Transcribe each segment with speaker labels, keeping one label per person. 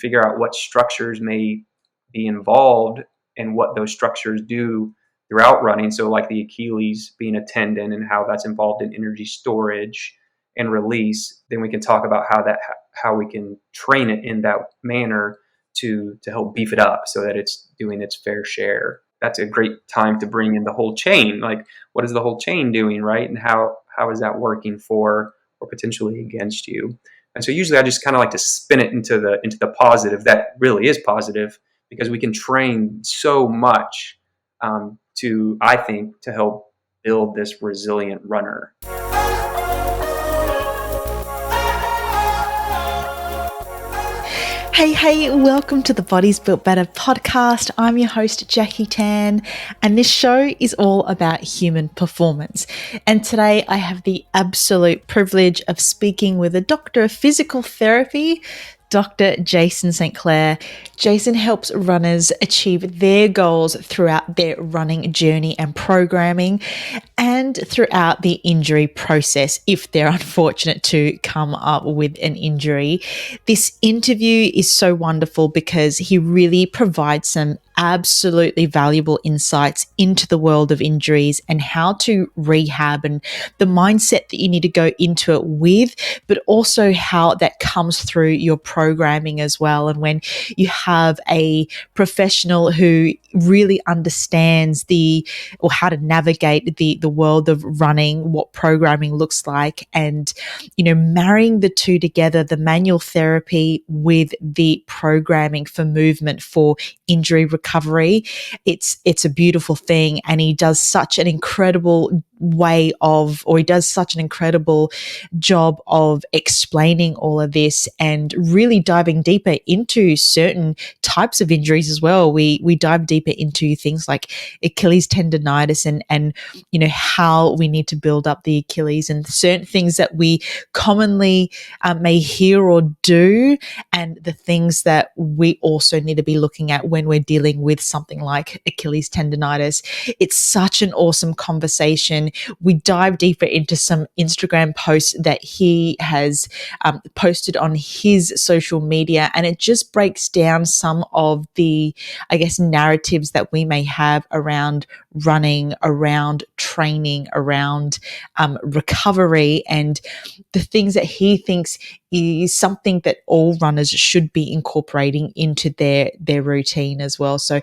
Speaker 1: figure out what structures may be involved and what those structures do throughout running. So like the Achilles being a tendon and how that's involved in energy storage and release, then we can talk about how we can train it in that manner to help beef it up so that it's doing its fair share. That's a great time to bring in the whole chain. Like, what is the whole chain doing, right? And how is that working for or potentially against you? And so usually I just kind of like to spin it into the positive that really is positive, because we can train so much I think, to help build this resilient runner.
Speaker 2: Hey, welcome to the Bodies Built Better podcast. I'm your host, Jackie Tan, and this show is all about human performance. And today I have the absolute privilege of speaking with a doctor of physical therapy, Dr. Jason St.Clair. Jason helps runners achieve their goals throughout their running journey and programming and throughout the injury process if they're unfortunate to come up with an injury. This interview is so wonderful because he really provides some absolutely valuable insights into the world of injuries and how to rehab and the mindset that you need to go into it with, but also how that comes through your programming as well. And when you have a professional who really understands how to navigate the world of running, what programming looks like, and marrying the two together, the manual therapy with the programming for movement for injury recovery, it's a beautiful thing. And he does such an incredible job of explaining all of this and really diving deeper into certain types of injuries as well. We dive deeper into things like Achilles tendinitis and how we need to build up the Achilles and certain things that we commonly may hear or do, and the things that we also need to be looking at when we're dealing with something like Achilles tendinitis. It's such an awesome conversation. We dive deeper into some Instagram posts that he has posted on his social media, and it just breaks down some of the, narratives that we may have around running, around training, around recovery, and the things that he thinks is something that all runners should be incorporating into their routine as well. So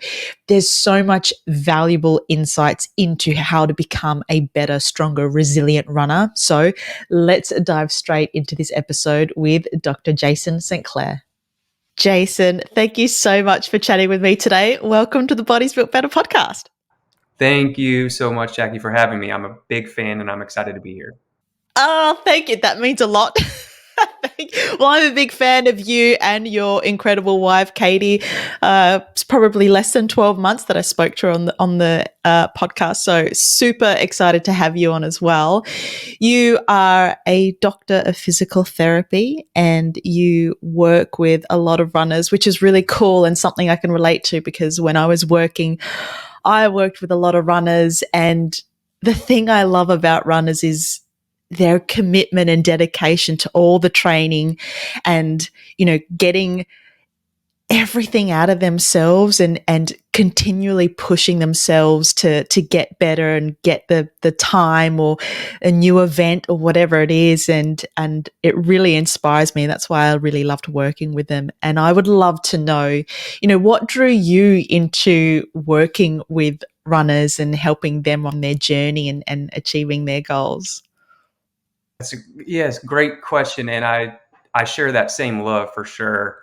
Speaker 2: there's so much valuable insights into how to become a better, stronger, resilient runner. So let's dive straight into this episode with Dr. Jason St.Clair. Jason, thank you so much for chatting with me today. Welcome to the Bodies Built Better podcast.
Speaker 1: Thank you so much, Jackie, for having me. I'm a big fan and I'm excited to be here.
Speaker 2: Oh, thank you. That means a lot. Well, I'm a big fan of you and your incredible wife, Katie. It's probably less than 12 months that I spoke to her on the podcast. So super excited to have you on as well. You are a doctor of physical therapy and you work with a lot of runners, which is really cool and something I can relate to because when I was working, I worked with a lot of runners, and the thing I love about runners is their commitment and dedication to all the training and, getting everything out of themselves and continually pushing themselves to get better and get the time or a new event or whatever it is. And it really inspires me. That's why I really loved working with them. And I would love to know, what drew you into working with runners and helping them on their journey and achieving their goals?
Speaker 1: Yes, great question. And I share that same love for sure.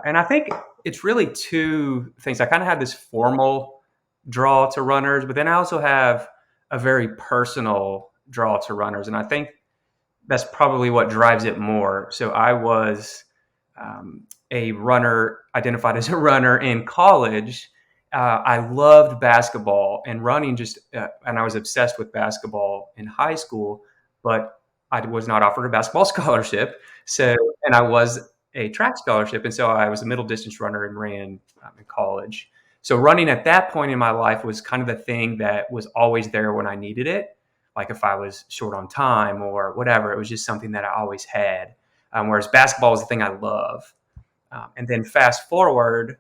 Speaker 1: And I think it's really two things. I kind of have this formal draw to runners, but then I also have a very personal draw to runners. And I think that's probably what drives it more. So I was a runner, identified as a runner in college. I loved basketball and running and I was obsessed with basketball in high school, but I was not offered a basketball scholarship. And I was a track scholarship. And so I was a middle distance runner and ran in college. So running at that point in my life was kind of the thing that was always there when I needed it. Like if I was short on time or whatever, it was just something that I always had. Whereas basketball was the thing I love. And then fast forward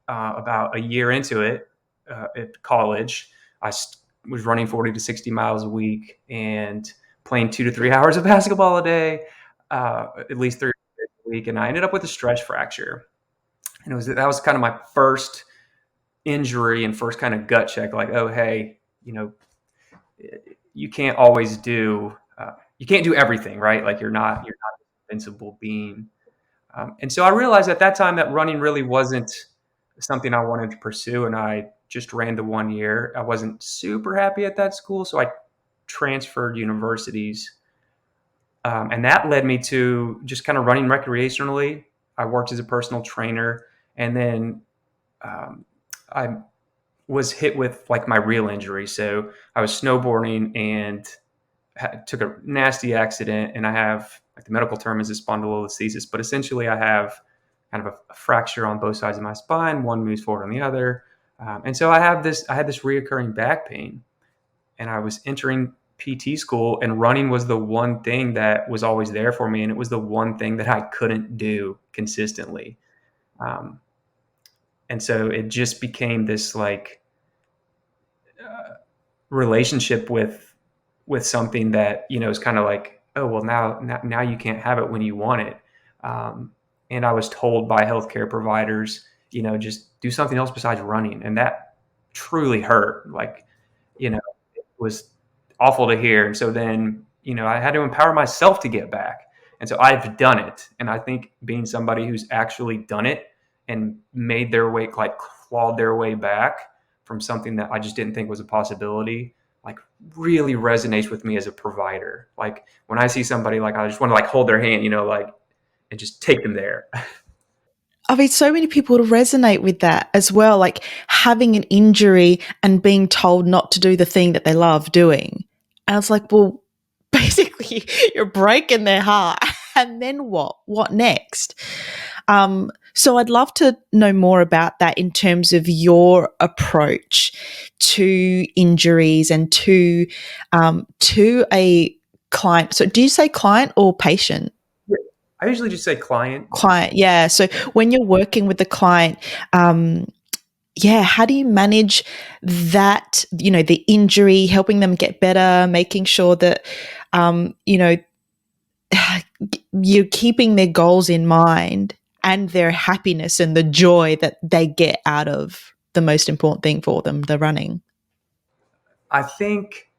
Speaker 1: about a year into it at college, I was running 40 to 60 miles a week and playing 2 to 3 hours of basketball a day, at least 3 days a week. And I ended up with a stress fracture. And that was kind of my first injury and first kind of gut check, like, oh, hey, you can't always you can't do everything, right? Like you're not an invincible being. And so I realized at that time that running really wasn't something I wanted to pursue. And I just ran the 1 year. I wasn't super happy at that school. So I transferred universities. And that led me to just kind of running recreationally. I worked as a personal trainer. And then I was hit with like my real injury. So I was snowboarding and took a nasty accident, and I have, like, the medical term is a spondylolisthesis, but essentially I have kind of a fracture on both sides of my spine. One moves forward on the other, and so I had this reoccurring back pain, and I was entering PT school, and running was the one thing that was always there for me, and it was the one thing that I couldn't do consistently, um, and so it just became this like relationship with something that is kind of like, oh well, now you can't have it when you want it. And I was told by healthcare providers, just do something else besides running, and that truly hurt. Like, it was awful to hear. And so then, I had to empower myself to get back. And so I've done it. And I think being somebody who's actually done it and made their way, like clawed their way back from something that I just didn't think was a possibility, like really resonates with me as a provider. Like when I see somebody, like I just want to like hold their hand, like, and just take them there.
Speaker 2: I mean, so many people resonate with that as well, like having an injury and being told not to do the thing that they love doing. And it's like, well, basically, you're breaking their heart. And then what? What next? So I'd love to know more about that in terms of your approach to injuries and to a client. So do you say client or patient?
Speaker 1: I usually just say client.
Speaker 2: Client, yeah. So when you're working with the client, yeah, how do you manage that, the injury, helping them get better, making sure that, you're keeping their goals in mind and their happiness and the joy that they get out of the most important thing for them, the running?
Speaker 1: I think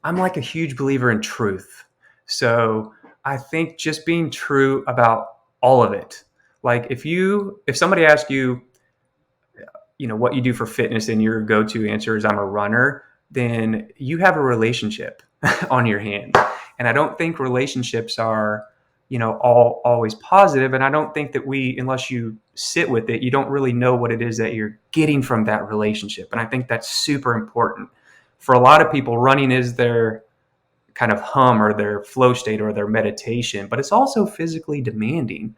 Speaker 1: I'm like a huge believer in truth. So I think just being true about all of it. Like if somebody asks you, what you do for fitness and your go-to answer is I'm a runner, then you have a relationship on your hand. And I don't think relationships are, all always positive. And I don't think that unless you sit with it, you don't really know what it is that you're getting from that relationship. And I think that's super important. For a lot of people, running is their kind of hum or their flow state or their meditation, but it's also physically demanding.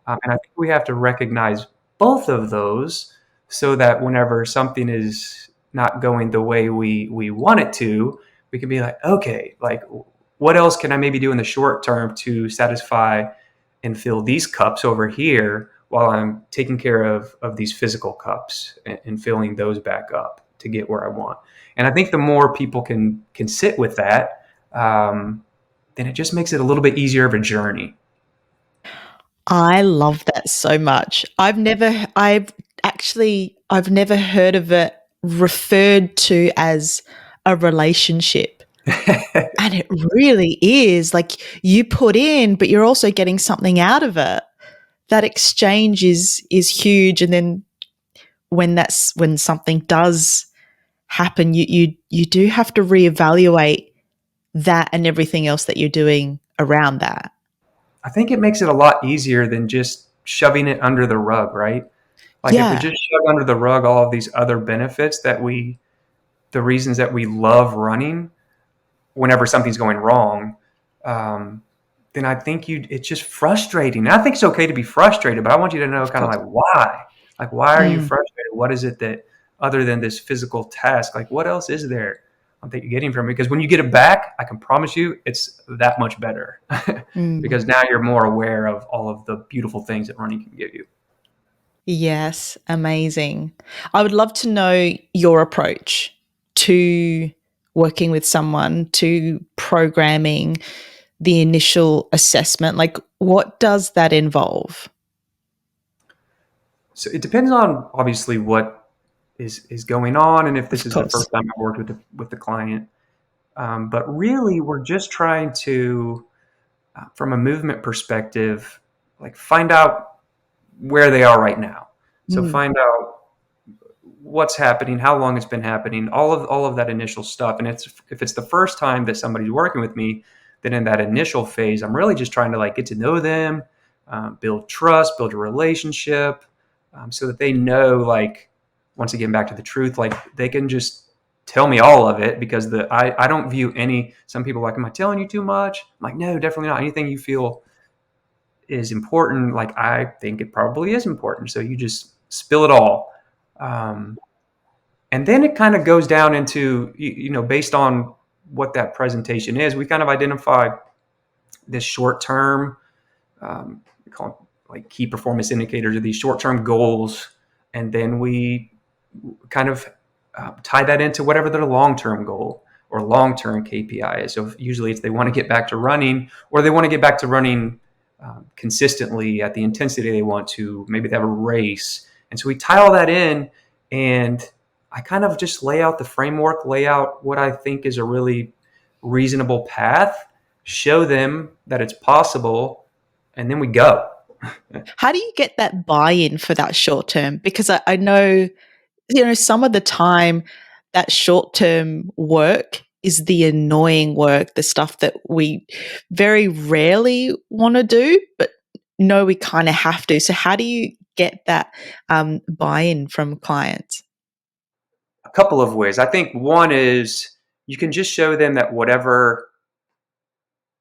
Speaker 1: And I think we have to recognize both of those so that whenever something is not going the way we want it to, we can be like, okay, like what else can I maybe do in the short term to satisfy and fill these cups over here while I'm taking care of these physical cups and filling those back up to get where I want. And I think the more people can sit with that, then it just makes it a little bit easier of a journey.
Speaker 2: I love that so much. I've never heard of it referred to as a relationship. And it really is like you put in, but you're also getting something out of it. That exchange is huge. And then when something does happen, you do have to reevaluate that and everything else that you're doing around that.
Speaker 1: I think it makes it a lot easier than just shoving it under the rug, right? Like if we
Speaker 2: Yeah.
Speaker 1: just shove under the rug all of these other benefits the reasons that we love running whenever something's going wrong, um, then I think it's just frustrating. And I think it's okay to be frustrated, but I want you to know
Speaker 2: Of
Speaker 1: kind of
Speaker 2: course.
Speaker 1: like why. Like why are you
Speaker 2: Mm.
Speaker 1: frustrated? What is it that other than this physical task, like what else is there that you're getting from it? Because when you get it back, I can promise you it's that much better
Speaker 2: Mm.
Speaker 1: because now you're more aware of all of the beautiful things that running can give you.
Speaker 2: Yes, amazing. I would love to know your approach to working with someone, to programming the initial assessment. Like, what does that involve?
Speaker 1: So it depends on obviously what is going on, and if this
Speaker 2: Of
Speaker 1: is the
Speaker 2: course.
Speaker 1: first time I've worked with the client. But really, we're just trying to, from a movement perspective, like find out where they are right now. So
Speaker 2: Mm.
Speaker 1: find out what's happening, how long it's been happening, all of that initial stuff. And it's if it's the first time that somebody's working with me, then in that initial phase, I'm really just trying to like get to know them, build trust, build a relationship, so that they know, like, once again back to the truth, like they can just tell me all of it, because I don't view any. Some people are like, am I telling you too much? I'm like, no, definitely not. Anything you feel is important, like I think it probably is important. So you just spill it all. Um, and then it kind of goes down into, based on what that presentation is, we kind of identify this short term, we call them like key performance indicators, or these short term goals. And then we kind of tie that into whatever their long term goal or long term KPI is. So usually it's they want to get back to running, or they want to get back to running consistently at the intensity they want to. Maybe they have a race. And so we tie all that in, and I kind of just lay out the framework, lay out what I think is a really reasonable path, show them that it's possible, and then we go.
Speaker 2: How do you get that buy-in for that short term? Because I know, some of the time that short term work is the annoying work, the stuff that we very rarely want to do, but no, we kind of have to. So, how do you get that buy in from clients?
Speaker 1: A couple of ways. I think one is you can just show them that whatever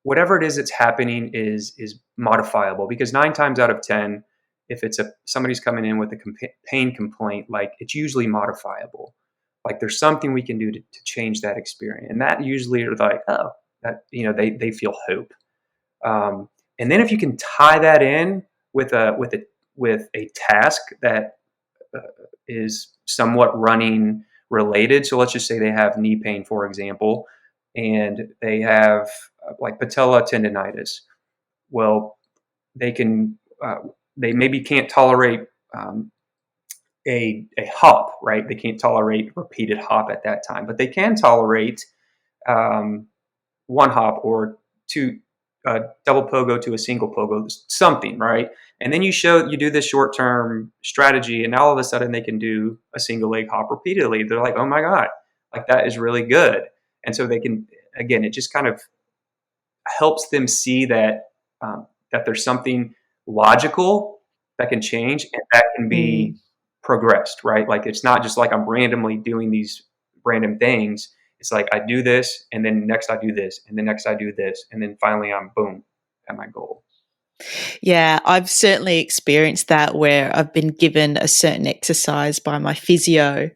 Speaker 1: it is that's happening is modifiable, because 9 times out of 10, if it's a somebody's coming in with a pain complaint, like it's usually modifiable. Like there's something we can do to change that experience, and that usually are like, oh, that, they feel hope. um, and then if you can tie that in with a task that uh, is somewhat running related. So let's just say they have knee pain, for example, and they have like patella tendonitis. Well, they can they maybe can't tolerate a hop, right? They can't tolerate repeated hop at that time, but they can tolerate um, one hop, or two, double pogo to a single pogo, something, right? And then you do this short term strategy, and now all of a sudden they can do a single leg hop repeatedly. They're like, oh my god, like that is really good. And so they can, again, it just kind of helps them see that there's something logical that can change and that can be
Speaker 2: Mm.
Speaker 1: progressed, right? Like it's not just like I'm randomly doing these random things. It's like I do this, and then next I do this, and then next I do this, and then finally I'm boom at my goal.
Speaker 2: Yeah, I've certainly experienced that where I've been given a certain exercise by my physio.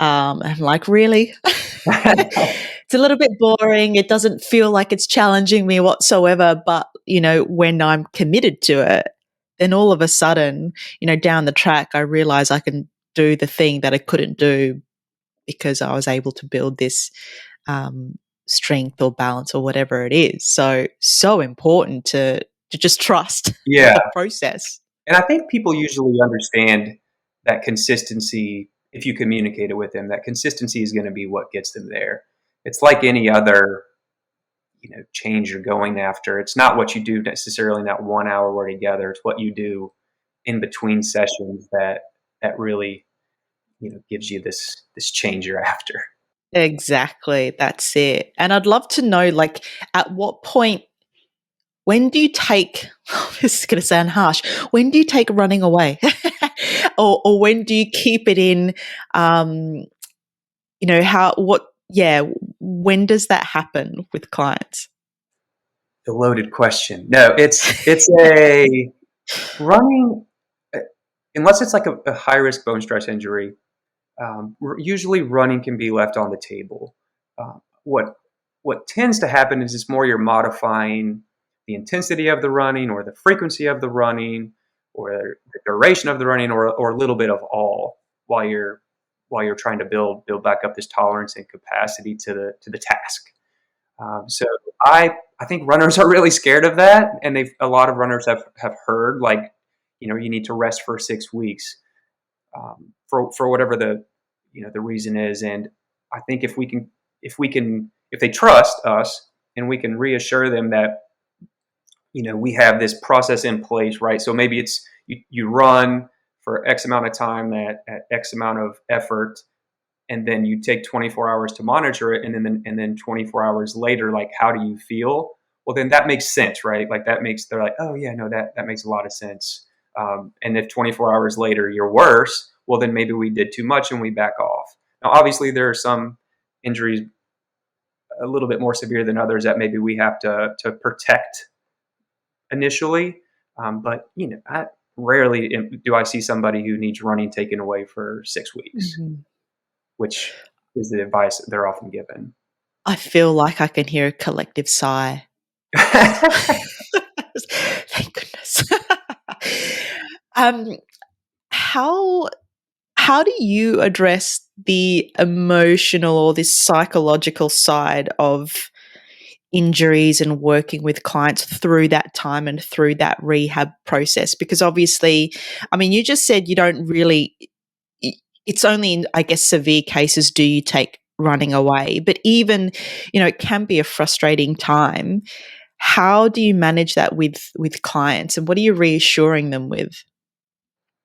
Speaker 2: I'm like, really? It's a little bit boring. It doesn't feel like it's challenging me whatsoever. But, when I'm committed to it, then all of a sudden, down the track, I realize I can do the thing that I couldn't do because I was able to build this um, strength or balance or whatever it is. So, so important to just trust
Speaker 1: Yeah,
Speaker 2: the process.
Speaker 1: and I think people usually understand that consistency. If you communicate it with them, that consistency is going to be what gets them there. It's like any other change you're going after. It's not what you do necessarily in that 1 hour we're together. It's what you do in between sessions that really gives you this change you're after.
Speaker 2: Exactly. That's it. And I'd love to know, like, at what point, when do you take, this is going to sound harsh, when do you take running away? Or when do you keep it in? Um, yeah, when does that happen with clients?
Speaker 1: The loaded question. No, it's a running, uh, unless it's like a high risk bone stress injury. Usually, running can be left on the table. What tends to happen is it's more you're modifying the intensity of the running or the frequency of the running, or the duration of the running, or a little bit of all, while you're trying to build back up this tolerance and capacity to the task. So I think runners are really scared of that, and a lot of runners have heard, like, you need to rest for 6 weeks, for whatever the reason is. And I think if they trust us and we can reassure them that we have this process in place, right? So maybe it's you run for X amount of time at X amount of effort, and then you take 24 hours to monitor it, and then 24 hours later, like, how do you feel? Well, then that makes sense, right? Like, they're like, oh yeah, no, that makes a lot of sense. And if 24 hours later you're worse, well, then maybe we did too much and we back off. Now, obviously, there are some injuries a little bit more severe than others that maybe we have to protect initially. But I rarely do I see somebody who needs running taken away for 6 weeks,
Speaker 2: Mhm.
Speaker 1: which is the advice that they're often given.
Speaker 2: I feel like I can hear a collective sigh. Thank goodness. um, how how do you address the emotional or this psychological side of injuries and working with clients through that time and through that rehab process? Because obviously, I mean, you just said you don't really, it's only in, I guess, severe cases do you take running away. But even, it can be a frustrating time. How do you manage that with clients, and what are you reassuring them with?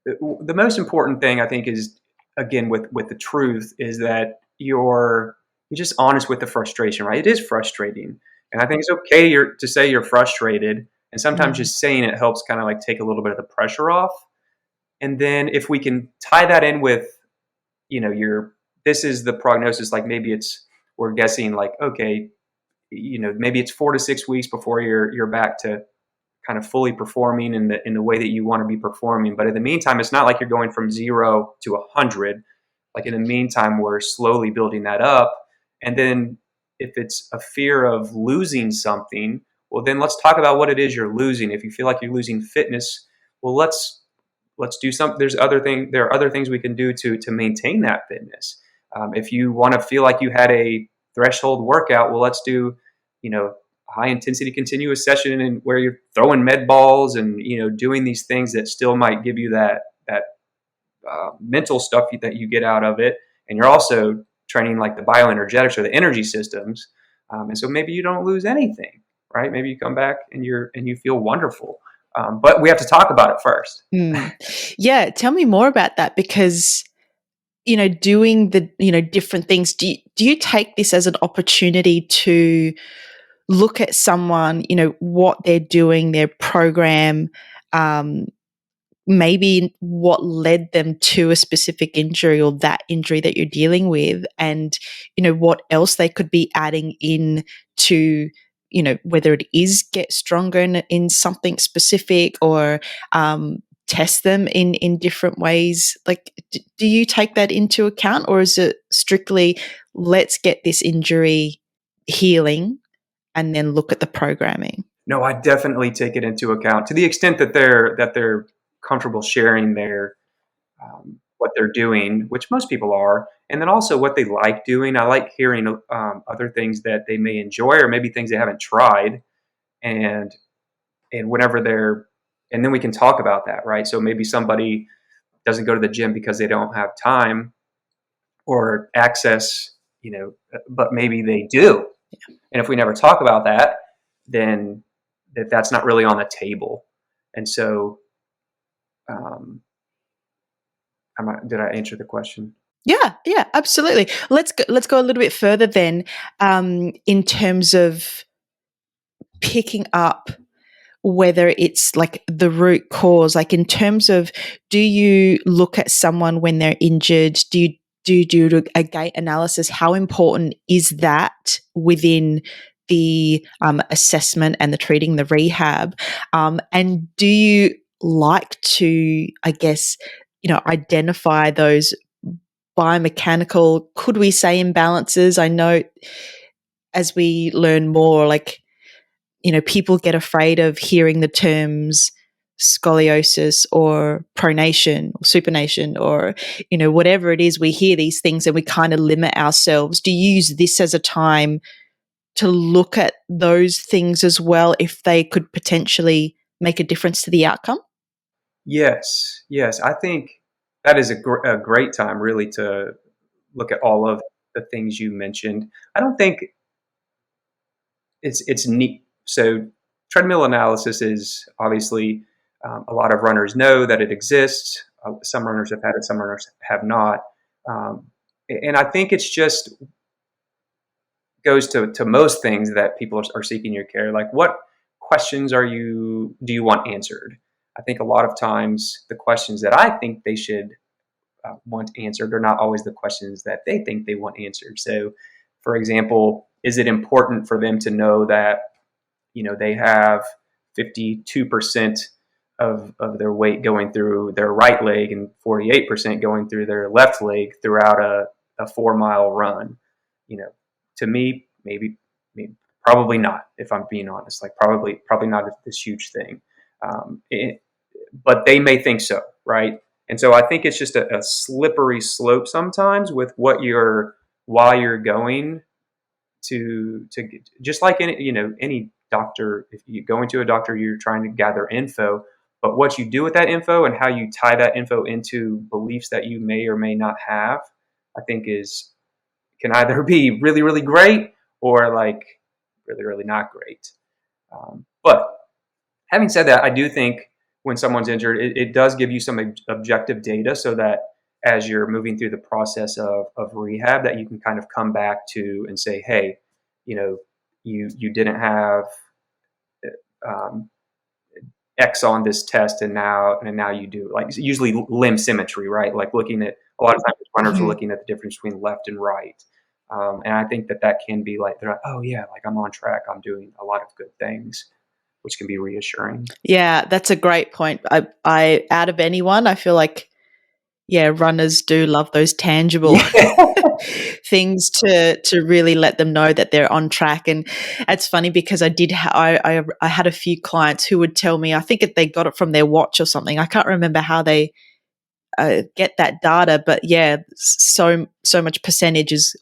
Speaker 1: The most important thing, I think, is, again, with the truth, is that you're just honest with the frustration, right? It is frustrating, and I think it's okay to say you're frustrated, and sometimes
Speaker 2: Mm.
Speaker 1: just saying it helps kind of like take a little bit of the pressure off. And then if we can tie that in with, your this is the prognosis, like, maybe we're guessing, like, okay, maybe it's 4 to 6 weeks before you're back to kind of fully performing in the way that you want to be performing. But in the meantime, it's not like you're going from 0 to 100. Like, in the meantime, we're slowly building that up. And then if it's a fear of losing something, well, then let's talk about what it is you're losing. If you feel like you're losing fitness, well, let's do something. There are other things we can do to maintain that fitness. If you want to feel like you had a threshold workout, well, let's do, high intensity continuous session, and where you're throwing med balls and doing these things that still might give you that mental stuff that you get out of it. And you're also training, like, the bioenergetics or the energy systems. And so maybe you don't lose anything, right? Maybe you come back and you feel wonderful. But we have to talk about it first.
Speaker 2: Mm. Yeah, tell me more about that because, doing the, different things, do you take this as an opportunity to look at someone, what they're doing, their program, um, maybe what led them to a specific injury or that injury that you're dealing with, and what else they could be adding in to, whether it is get stronger in something specific, or test them in different ways. Like, do you take that into account, or is it strictly let's get this injury healing and then look at the programming?
Speaker 1: No, I definitely take it into account to the extent that they're comfortable sharing what they're doing, which most people are, and then also what they like doing. I like hearing other things that they may enjoy, or maybe things they haven't tried, and whenever and then we can talk about that, right? So maybe somebody doesn't go to the gym because they don't have time or access, but maybe they do. And if we never talk about that, then that's not really on the table. And so, um, did I answer the question?
Speaker 2: Yeah, yeah, absolutely. Let's go a little bit further then, in terms of picking up whether it's like the root cause, like in terms of, do you look at someone when they're injured? Do you do a gait analysis? How important is that within the assessment and the treating, the rehab? And do you like to, I guess, identify those biomechanical, could we say, imbalances? I know as we learn more, like, people get afraid of hearing the terms scoliosis or pronation or supination or, whatever it is, we hear these things and we kind of limit ourselves. Do you use this as a time to look at those things as well if they could potentially make a difference to the outcome?
Speaker 1: Yes, yes. I think that is a great time really to look at all of the things you mentioned. I don't think it's neat. So treadmill analysis is obviously a lot of runners know that it exists. Some runners have had it, some runners have not. Um, and I think it's just goes to most things that people are seeking your care. Like, what questions do you want answered? I think a lot of times the questions that I think they should want answered are not always the questions that they think they want answered. So, for example, is it important for them to know that they have 52% of their weight going through their right leg and 48% going through their left leg throughout a 4 mile run? You know, to me, maybe probably not, if I'm being honest, like probably not this huge thing. It, but they may think so, right? And so I think it's just a slippery slope sometimes with while you're going to just like any doctor. If you go into a doctor, you're trying to gather info, but what you do with that info and how you tie that info into beliefs that you may or may not have, I think is can either be really really great or like really really not great. But having said that, I do think when someone's injured, it does give you some objective data so that as you're moving through the process of rehab, that you can kind of come back to and say, hey, you know, you didn't have um, X on this test, and now you do. Like usually limb symmetry, right? Like looking at a lot of times runners are
Speaker 2: Mhm.
Speaker 1: looking at the difference between left and right. And I think that can be like they're like, oh yeah, like I'm on track, I'm doing a lot of good things, which can be reassuring.
Speaker 2: Yeah, that's a great point. I out of anyone, I feel like, yeah, runners do love those tangible
Speaker 1: Yeah.
Speaker 2: things to really let them know that they're on track. And it's funny because I had a few clients who would tell me, I think they got it from their watch or something. I can't remember how they get that data, but yeah, so much percentage is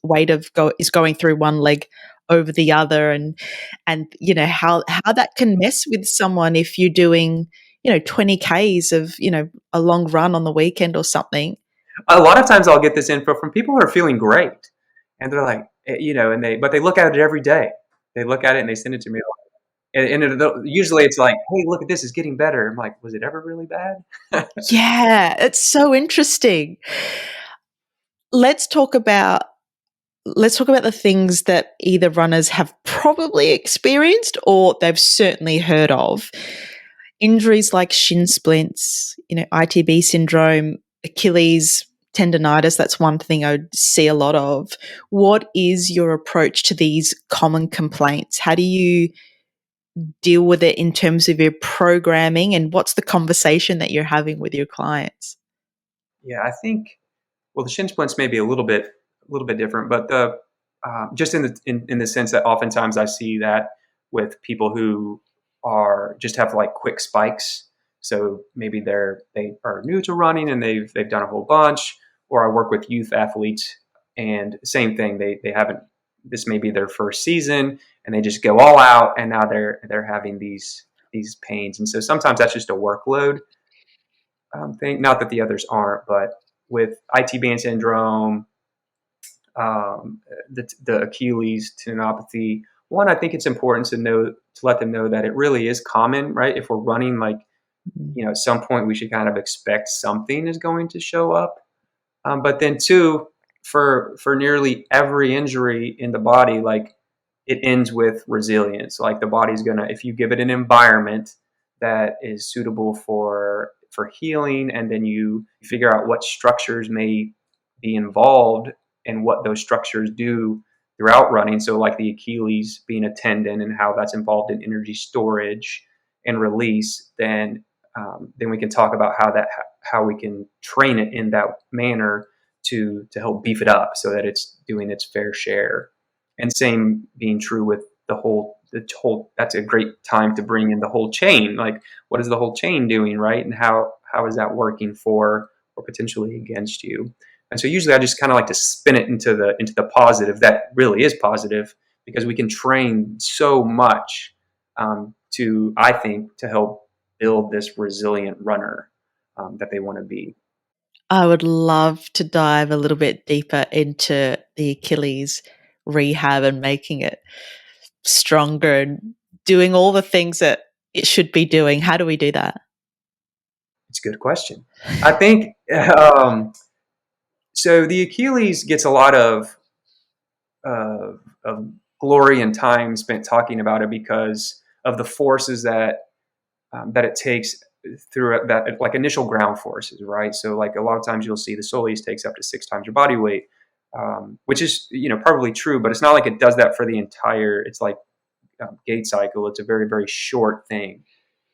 Speaker 2: going through one leg over the other, and how that can mess with someone if you're doing 20 Ks of a long run on the weekend or something.
Speaker 1: A lot of times I'll get this info from people who are feeling great, and they're like, and they look at it every day. They look at it and they send it to me, usually it's like, hey, look at this, it's getting better. I'm like, was it ever really bad?
Speaker 2: Yeah, it's so interesting. Let's talk about let's talk about the things that either runners have probably experienced or they've certainly heard of. Injuries like shin splints, ITB syndrome, Achilles tendinitis, that's one thing I would see a lot of. What is your approach to these common complaints? How do you deal with it in terms of your programming, and what's the conversation that you're having with your clients?
Speaker 1: Yeah, I think, well, the shin splints may be a little bit different, but the just in the sense that oftentimes I see that with people who are just have like quick spikes. So maybe they are new to running and they've done a whole bunch, or I work with youth athletes and same thing. They haven't. This may be their first season and they just go all out, and now they're having these pains, and so sometimes that's just a workload thing. Not that the others aren't, but with IT band syndrome, the Achilles tendinopathy. One, I think it's important to let them know that it really is common, right? If we're running, like
Speaker 2: Mhm.
Speaker 1: at some point we should kind of expect something is going to show up. But then two, for nearly every injury in the body, like it ends with resilience. Like the body's gonna, if you give it an environment that is suitable for healing, and then you figure out what structures may be involved and what those structures do throughout running. So like the Achilles being a tendon and how that's involved in energy storage and release, then we can talk about how we can train it in that manner to help beef it up so that it's doing its fair share. And same being true with that's a great time to bring in the whole chain. Like, what is the whole chain doing, right? And how is that working for or potentially against you? And so usually I just kind of like to spin it into the positive that really is positive, because we can train so much to, I think, to help build this resilient runner that they want to be.
Speaker 2: I would love to dive a little bit deeper into the Achilles rehab and making it stronger and doing all the things that it should be doing. How do we do that?
Speaker 1: It's a good question. I think so. The Achilles gets a lot of glory and time spent talking about it because of the forces that it takes through that, like initial ground forces, right? So like a lot of times you'll see the soleus takes up to 6 times your body weight, which is probably true, but it's not like it does that for the entire. It's like gait cycle. It's a very very short thing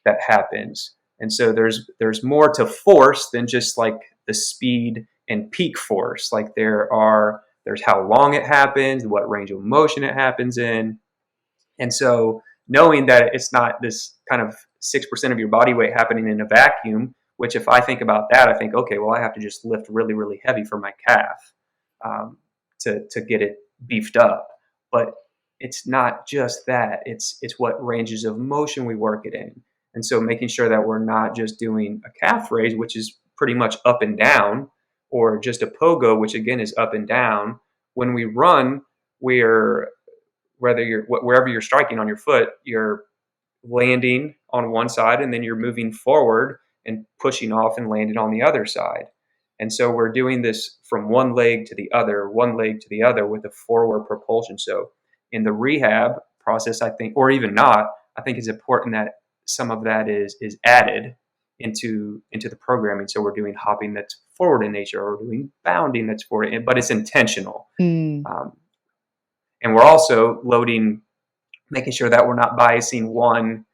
Speaker 1: that happens, and so there's more to force than just like the speed and peak force. Like there's how long it happens, what range of motion it happens in, and so knowing that it's not this kind of 6% of your body weight happening in a vacuum, which if I think about that, I think, okay, well, I have to just lift really, really heavy for my calf to get it beefed up. But it's not just that. It's what ranges of motion we work it in. And so making sure that we're not just doing a calf raise, which is pretty much up and down, or just a pogo, which again is up and down. When we run, we're wherever you're striking on your foot, you're landing on one side and then you're moving forward and pushing off and landing on the other side. And so we're doing this from one leg to the other with a forward propulsion. So in the rehab process, I think, or even not, I think it's important that some of that is added into the programming. So we're doing hopping that's forward in nature, or we're doing bounding that's forward, but it's intentional.
Speaker 2: Mm.
Speaker 1: And we're also loading, making sure that we're not biasing one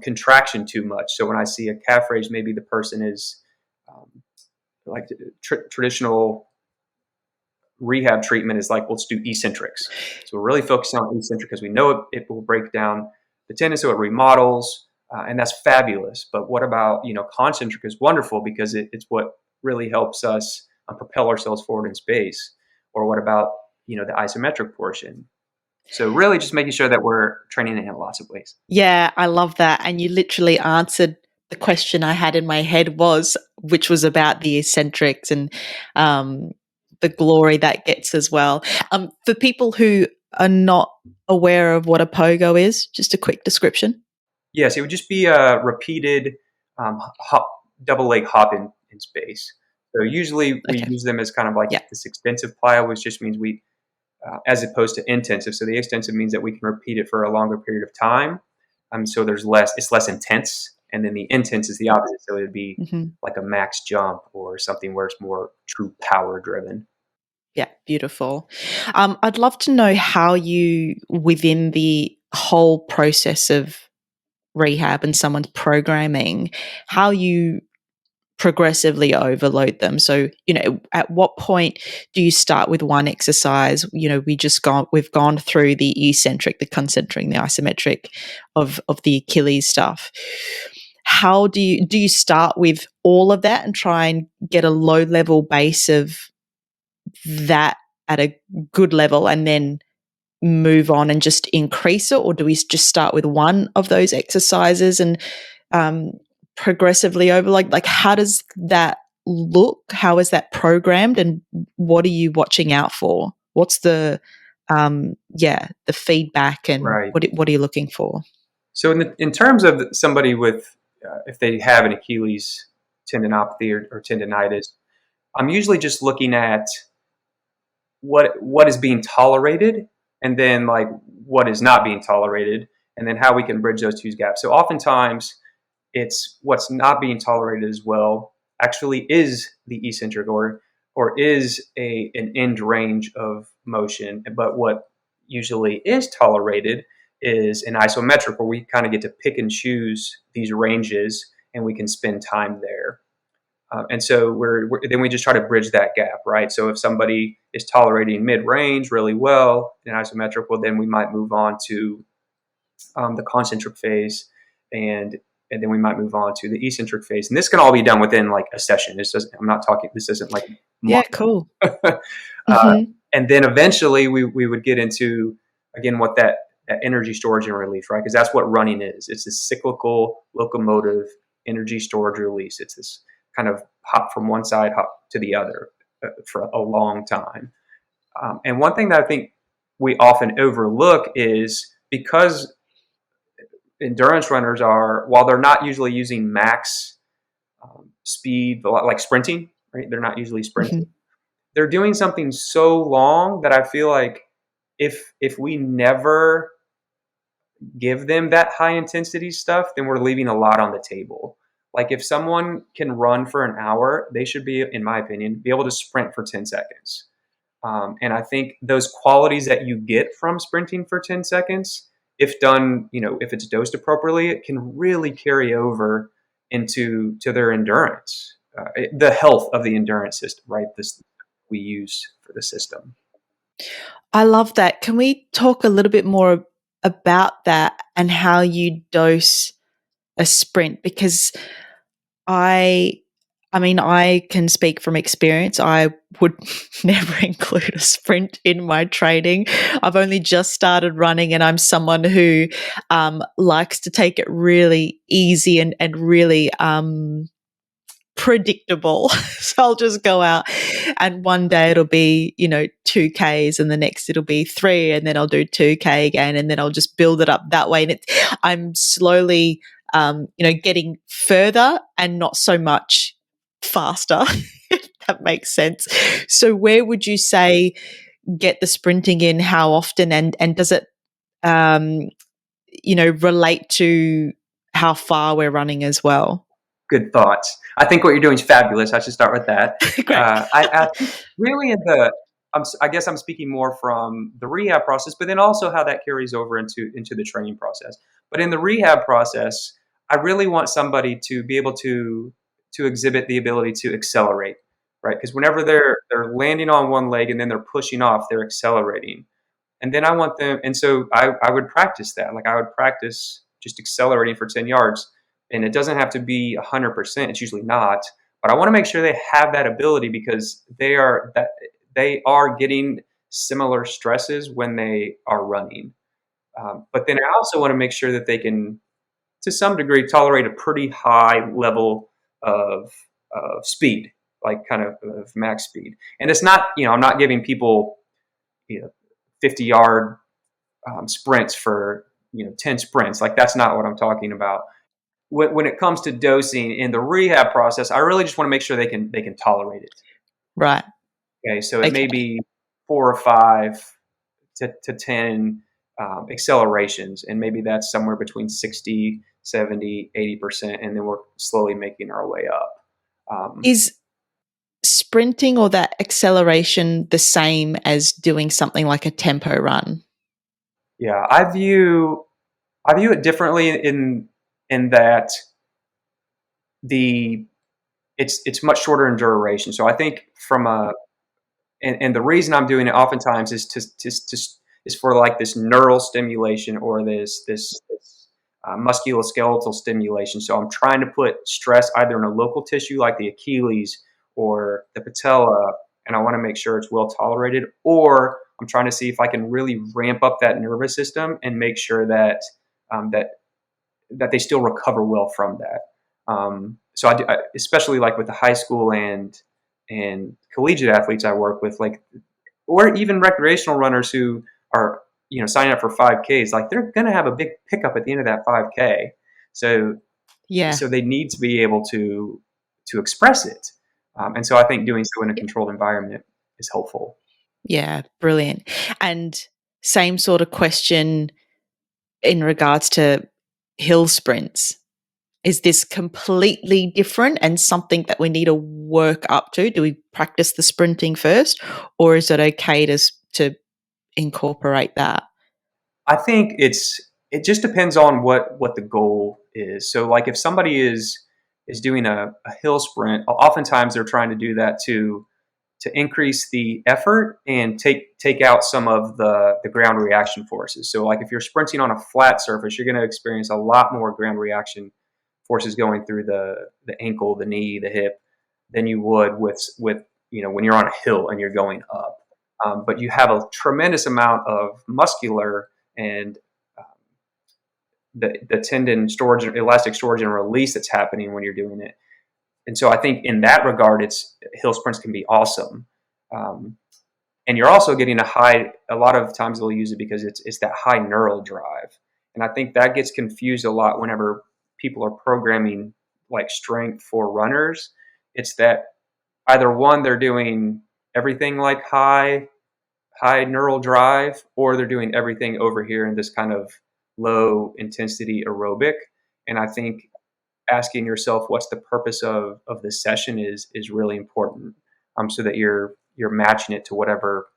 Speaker 1: contraction too much. So when I see a calf raise, maybe the person is like traditional rehab treatment is like, let's do eccentrics. So we're really focusing on eccentric because we know it will break down the tendon, so it remodels, and that's fabulous. But what about, concentric is wonderful because it's what really helps us propel ourselves forward in space. Or what about, the isometric portion? So really just making sure that we're training it in lots of ways.
Speaker 2: Yeah, I love that. And you literally answered the question I had in my head which was about the eccentrics and um, the glory that gets as well. For people who are not aware of what a pogo is, just a quick description.
Speaker 1: Yes, it would just be a repeated double leg hop in space. So usually we
Speaker 2: Okay.
Speaker 1: use them as kind of like
Speaker 2: Yeah.
Speaker 1: this extensive plyo, which just means as opposed to intensive. So the extensive means that we can repeat it for a longer period of time. So it's less intense. And then the intense is the opposite. So it'd be
Speaker 2: Hmm.
Speaker 1: like a max jump or something where it's more true power driven.
Speaker 2: Yeah, beautiful. I'd love to know how you, within the whole process of rehab and someone's programming, how you progressively overload them. So, at what point do you start with one exercise? We've gone through the eccentric, the concentric, the isometric of the Achilles stuff. How do you start with all of that and try and get a low level base of that at a good level and then move on and just increase it? Or do we just start with one of those exercises and um, progressively overload? Like, how does that look? How is that programmed? And what are you watching out for? What's the feedback and
Speaker 1: Right.
Speaker 2: what are you looking for?
Speaker 1: So in terms of somebody with, if they have an Achilles tendinopathy or tendonitis, I'm usually just looking at what is being tolerated, and then like what is not being tolerated, and then how we can bridge those two gaps. So oftentimes it's what's not being tolerated as well actually is the eccentric, or is an end range of motion. But what usually is tolerated is an isometric, where we kind of get to pick and choose these ranges and we can spend time there. And so then we just try to bridge that gap, right? So if somebody is tolerating mid-range really well in isometric, well, then we might move on to the concentric phase, and and then we might move on to the eccentric phase. And this can all be done within like a session. This doesn't. I'm not talking. This isn't like
Speaker 2: Yeah, cool.
Speaker 1: uh,
Speaker 2: Hmm.
Speaker 1: and then eventually we would get into again what that energy storage and release, right? Because that's what running is. It's this cyclical locomotive energy storage release. It's this kind of hop from one side, hop to the other for a long time. And one thing that I think we often overlook is because endurance runners are, while they're not usually using max speed, like sprinting, right? They're not usually sprinting.
Speaker 2: Hmm.
Speaker 1: They're doing something so long that I feel like if we never give them that high intensity stuff, then we're leaving a lot on the table. Like if someone can run for an hour, they should be, in my opinion, be able to sprint for 10 seconds. And I think those qualities that you get from sprinting for 10 seconds, if done, if it's dosed appropriately, it can really carry over to their endurance, the health of the endurance system, right? This we use for the system.
Speaker 2: I love that. Can we talk a little bit more about that and how you dose a sprint? Because I I mean, I can speak from experience. I would never include a sprint in my training. I've only just started running, and I'm someone who likes to take it really easy and really predictable. So I'll just go out, and one day it'll be, 2Ks, and the next it'll be 3, and then I'll do 2K again, and then I'll just build it up that way. And I'm slowly, getting further and not so much faster. If that makes sense. So where would you say get the sprinting in? How often? And does it, um, relate to how far we're running as well?
Speaker 1: Good thoughts. I think what you're doing is fabulous. I should start with that.
Speaker 2: Great.
Speaker 1: I think really I guess I'm speaking more from the rehab process, but then also how that carries over into the training process. But in the rehab process, I really want somebody to be able to exhibit the ability to accelerate, right? Because whenever they're landing on one leg and then they're pushing off, they're accelerating. And then I want them, and so I would practice that. Like I would practice just accelerating for 10 yards. And it doesn't have to be 100%. It's usually not. But I want to make sure they have that ability because they are getting similar stresses when they are running. But then I also want to make sure that they can, to some degree, tolerate a pretty high level of, of speed, like kind of max speed. And it's not, I'm not giving people, 50-yard sprints for 10 sprints. Like that's not what I'm talking about. When it comes to dosing in the rehab process, I really just want to make sure they can tolerate it.
Speaker 2: Right.
Speaker 1: Okay, so it may
Speaker 2: Okay.
Speaker 1: be 4 or 5 to 10 accelerations, and maybe that's somewhere between 60, 70, 80%, and then we're slowly making our way up. Um,
Speaker 2: Is sprinting or that acceleration the same as doing something like a tempo run?
Speaker 1: yeah, I view it differently in that the it's much shorter in duration. So I think from a and the reason I'm doing it oftentimes is to is for like this neural stimulation or this musculoskeletal stimulation. So I'm trying to put stress either in a local tissue like the Achilles or the patella, and I want to make sure it's well tolerated, or I'm trying to see if I can really ramp up that nervous system and make sure that um, that that they still recover well from that. So especially like with the high school and collegiate athletes I work with, like or even recreational runners who are signing up for 5Ks, like they're going to have a big pickup at the end of that 5K. So
Speaker 2: Yeah.
Speaker 1: so they need to be able to express it, and so I think doing so in a
Speaker 2: Yeah.
Speaker 1: controlled environment is helpful.
Speaker 2: Yeah, brilliant. And same sort of question in regards to hill sprints. Is this completely different and something that we need to work up to? Do we practice the sprinting first, or is it okay to incorporate that?
Speaker 1: I think it just depends on what the goal is. So like if somebody is doing a hill sprint, oftentimes they're trying to do that to increase the effort and take out some of the ground reaction forces. So like if you're sprinting on a flat surface, you're going to experience a lot more ground reaction forces going through the ankle, the knee, the hip than you would with when you're on a hill and you're going up. But you have a tremendous amount of muscular and the tendon storage, elastic storage and release that's happening when you're doing it. And so I think in that regard, it's hill sprints can be awesome. Um, and you're also getting a lot of times they'll use it because it's that high neural drive. And I think that gets confused a lot whenever people are programming like strength for runners. It's that either one, they're doing everything like high neural drive, or they're doing everything over here in this kind of low intensity aerobic. And I think asking yourself what's the purpose of this session is really important, so that you're matching it to whatever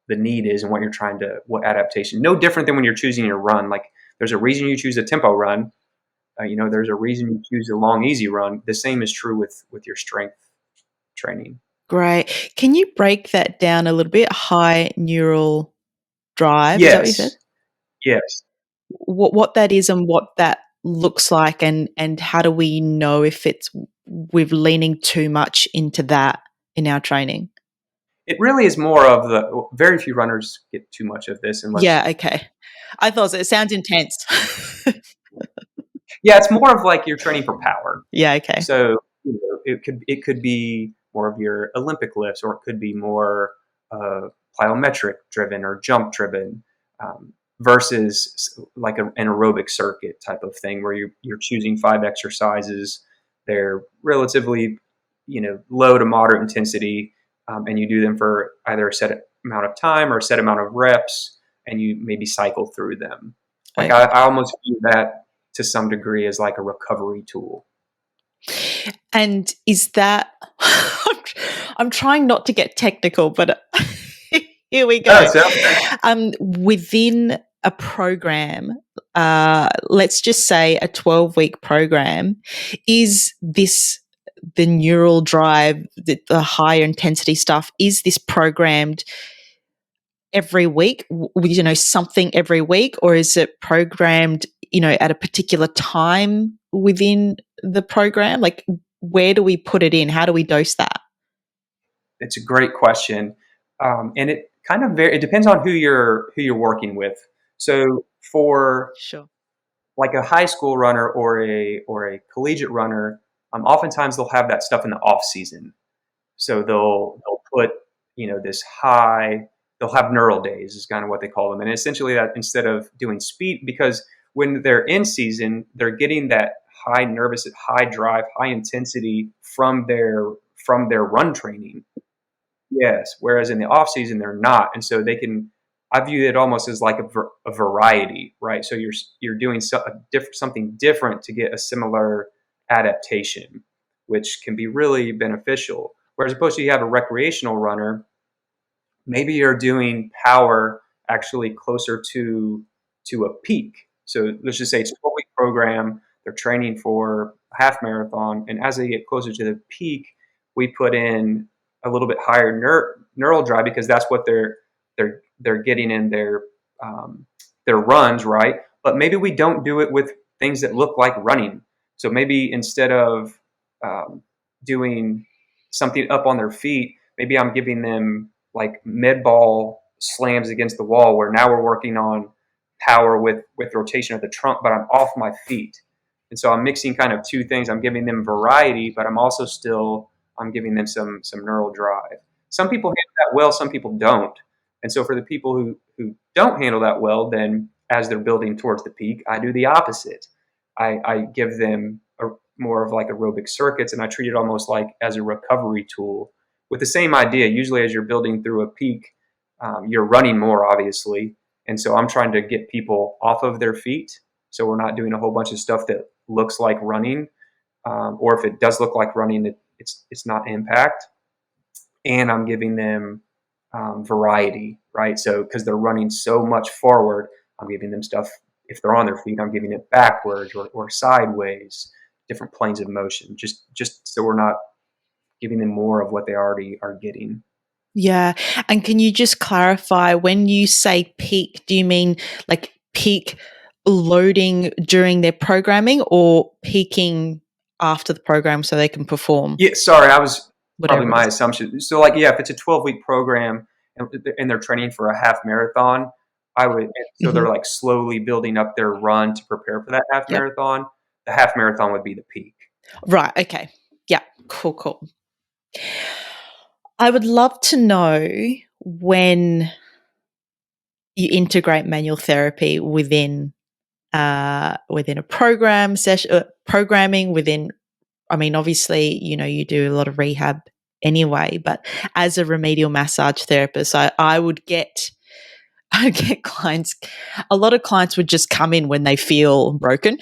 Speaker 1: the need is and what adaptation. No different than when you're choosing your run. Like there's a reason you choose a tempo run. There's a reason you choose a long easy run. The same is true with your strength training.
Speaker 2: Great. Can you break that down a little bit? High neural drive, is that what you said?
Speaker 1: Yes, yes.
Speaker 2: What that is and what that looks like, and how do we know if it's we're leaning too much into that in our training?
Speaker 1: It really is more of the very few runners get too much of this unless
Speaker 2: Yeah, okay. I thought so. It sounds intense.
Speaker 1: yeah, it's more of like you're training for power.
Speaker 2: Yeah, okay.
Speaker 1: So it could be more of your Olympic lifts, or it could be more plyometric driven or jump driven, versus like an aerobic circuit type of thing where you're choosing 5 exercises. They're relatively low to moderate intensity, and you do them for either a set amount of time or a set amount of reps, and you maybe cycle through them. Like
Speaker 2: Okay.
Speaker 1: I almost view that to some degree as like a recovery tool.
Speaker 2: And is that I'm trying not to get technical, but here we
Speaker 1: Oh,
Speaker 2: go.
Speaker 1: so
Speaker 2: Within a program, let's just say a 12-week program, is this the neural drive, the higher intensity stuff, is this programmed every week, something every week, or is it programmed, at a particular time within the program? Like, where do we put it in? How do we dose that?
Speaker 1: it's a great question, and it kind of it depends on who you're working with. So for
Speaker 2: Sure.
Speaker 1: like a high school runner or a collegiate runner, oftentimes they'll have that stuff in the off season. So they'll put this high. They'll have neural days is kind of what they call them, and essentially that instead of doing speed, because when they're in season, they're getting that high drive, high intensity from their run training. Yes, whereas in the off season they're not, and so they can. I view it almost as like a variety, right? So you're doing something different to get a similar adaptation, which can be really beneficial. Whereas opposed to you have a recreational runner, maybe you're doing power actually closer to a peak. So let's just say it's a 12-week program. They're training for a half marathon, and as they get closer to the peak, we put in a little bit higher neural drive because that's what they're getting in their runs, right? But maybe we don't do it with things that look like running. So maybe instead of um, doing something up on their feet, maybe I'm giving them like med ball slams against the wall, where now we're working on power with rotation of the trunk, but I'm off my feet. And so I'm mixing kind of two things. I'm giving them variety, but I'm giving them some neural drive. Some people handle that well, some people don't. And so for the people who don't handle that well, then as they're building towards the peak, I do the opposite. I give them more of like aerobic circuits, and I treat it almost like as a recovery tool with the same idea. Usually, as you're building through a peak, you're running more, obviously. And so I'm trying to get people off of their feet. So we're not doing a whole bunch of stuff that looks like running, or if it does look like running, it's not impact. And I'm giving them variety, right? So because they're running so much forward, I'm giving them stuff. If they're on their feet, I'm giving it backwards or sideways, different planes of motion, just so we're not giving them more of what they already are getting.
Speaker 2: Yeah. And can you just clarify, when you say peak, do you mean like peak loading during their programming, or peaking after the program so they can perform
Speaker 1: Yeah, sorry, I was probably
Speaker 2: whatever it
Speaker 1: my
Speaker 2: is?
Speaker 1: assumption. So, like, yeah, if it's a 12-week program and they're training for a half marathon, I would, so
Speaker 2: Hmm.
Speaker 1: they're like slowly building up their run to prepare for that half
Speaker 2: Yep.
Speaker 1: marathon. The half marathon would be the peak.
Speaker 2: Right. Okay. Yeah. Cool. Cool. I would love to know when you integrate manual therapy within a program session, programming within. I mean, obviously, you do a lot of rehab anyway, but as a remedial massage therapist, I would get I would get clients. A lot of clients would just come in when they feel broken,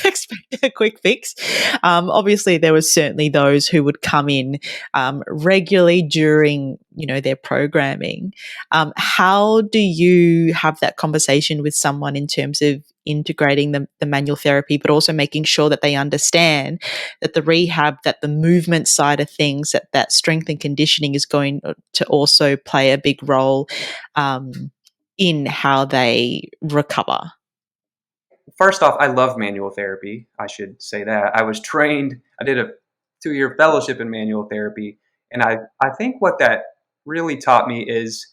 Speaker 2: expect a quick fix. Obviously, there was certainly those who would come in regularly during their programming. How do you have that conversation with someone in terms of integrating the manual therapy, but also making sure that they understand that the rehab, that the movement side of things, that strength and conditioning is going to also play a big role um, in how they recover?
Speaker 1: First off, I love manual therapy. I should say that. I was trained, I did a 2-year fellowship in manual therapy. And I think what that really taught me is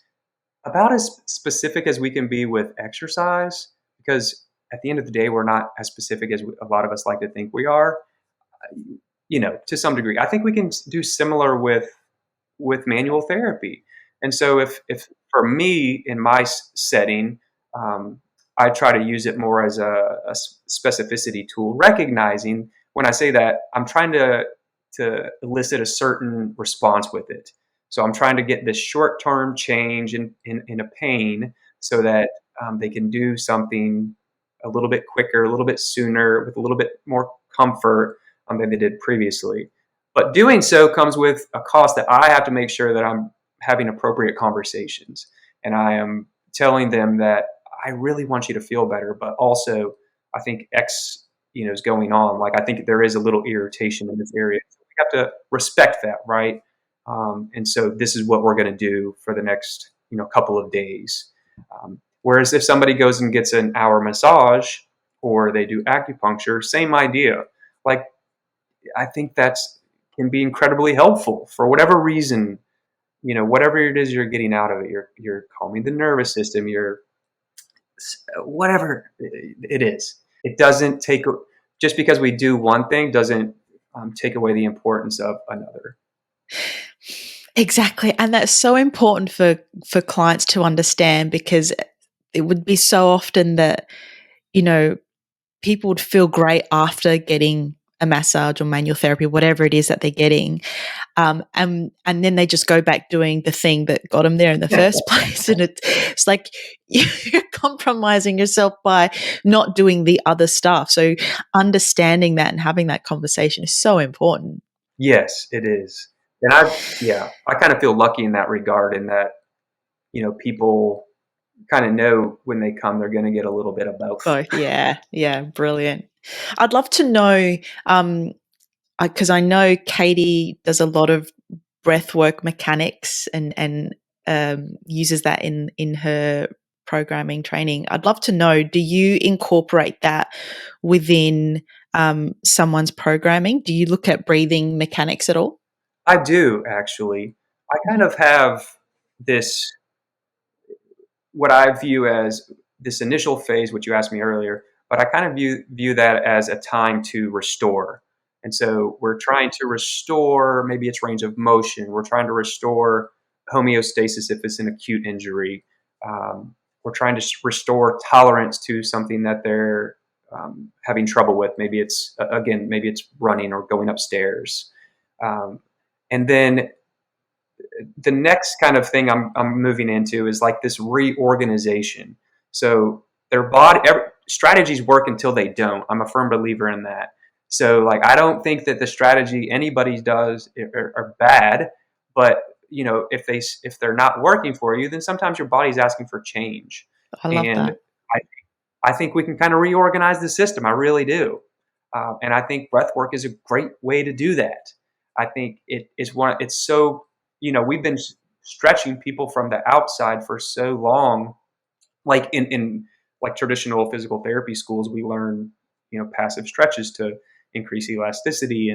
Speaker 1: about as specific as we can be with exercise, because at the end of the day, we're not as specific as a lot of us like to think we are, to some degree. I think we can do similar with manual therapy. And so if for me in my setting, um, I try to use it more as a specificity tool, recognizing when I say that I'm trying to elicit a certain response with it. So I'm trying to get this short term change in a pain so that they can do something a little bit quicker, a little bit sooner, with a little bit more comfort than they did previously. But doing so comes with a cost that I have to make sure that I'm having appropriate conversations and I am telling them that I really want you to feel better, but also I think X, is going on. Like I think there is a little irritation in this area. So we have to respect that, right? And so this is what we're going to do for the next, couple of days. Whereas if somebody goes and gets an hour massage or they do acupuncture, same idea. Like I think that's can be incredibly helpful for whatever reason, whatever it is you're getting out of it. You're calming the nervous system. You're whatever it is. It doesn't take just because we do one thing doesn't take away the importance of another.
Speaker 2: Exactly. And that's so important for clients to understand, because it would be so often that, you know, people would feel great after getting a massage or manual therapy, whatever it is that they're getting. And then they just go back doing the thing that got them there in the first place. And it's like you're compromising yourself by not doing the other stuff. So understanding that and having that conversation is so important.
Speaker 1: Yes, it is. And I kind of feel lucky in that regard, in that people kind of know when they come they're going to get a little bit of both.
Speaker 2: Both. Yeah. Yeah. Brilliant. I'd love to know, because I know Katie does a lot of breathwork mechanics and uses that in her programming training. I'd love to know, do you incorporate that within someone's programming? Do you look at breathing mechanics at all?
Speaker 1: I do actually. I kind
Speaker 2: Mhm.
Speaker 1: of have this what I view as this initial phase, which you asked me earlier, but I kind of view that as a time to restore. And so we're trying to restore maybe its range of motion. We're trying to restore homeostasis if it's an acute injury. We're trying to restore tolerance to something that they're having trouble with. Maybe it's again, maybe it's running or going upstairs. Um, and then the next kind of thing I'm moving into is like this reorganization. So their strategies work until they don't. I'm a firm believer in that. So like I don't think that the strategy anybody does are bad, but if they're not working for you, then sometimes your body's asking for change.
Speaker 2: I love
Speaker 1: And
Speaker 2: that.
Speaker 1: I I think we can kind of reorganize the system. I really do. And I think breath work is a great way to do that. I think it's so, we've been stretching people from the outside for so long. Like in like traditional physical therapy schools, we learn, passive stretches to increase elasticity,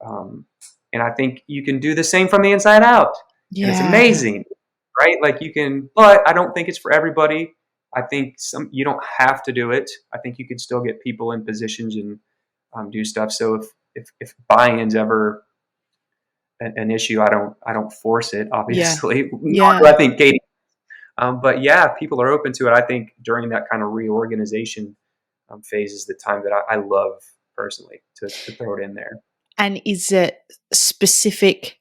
Speaker 1: um, and I think you can do the same from the inside out, and it's
Speaker 2: Yeah.
Speaker 1: amazing, right? Like you can, but I don't think it's for everybody. I think you don't have to do it. I think you can still get people in positions and do stuff. So if buy-in's ever an issue, I don't force it.
Speaker 2: Yeah.
Speaker 1: Obviously, nor do
Speaker 2: Yeah.
Speaker 1: I think Katie. But yeah, people are open to it. I think during that kind of reorganization phase is the time that I love personally to throw it in there.
Speaker 2: And is it specific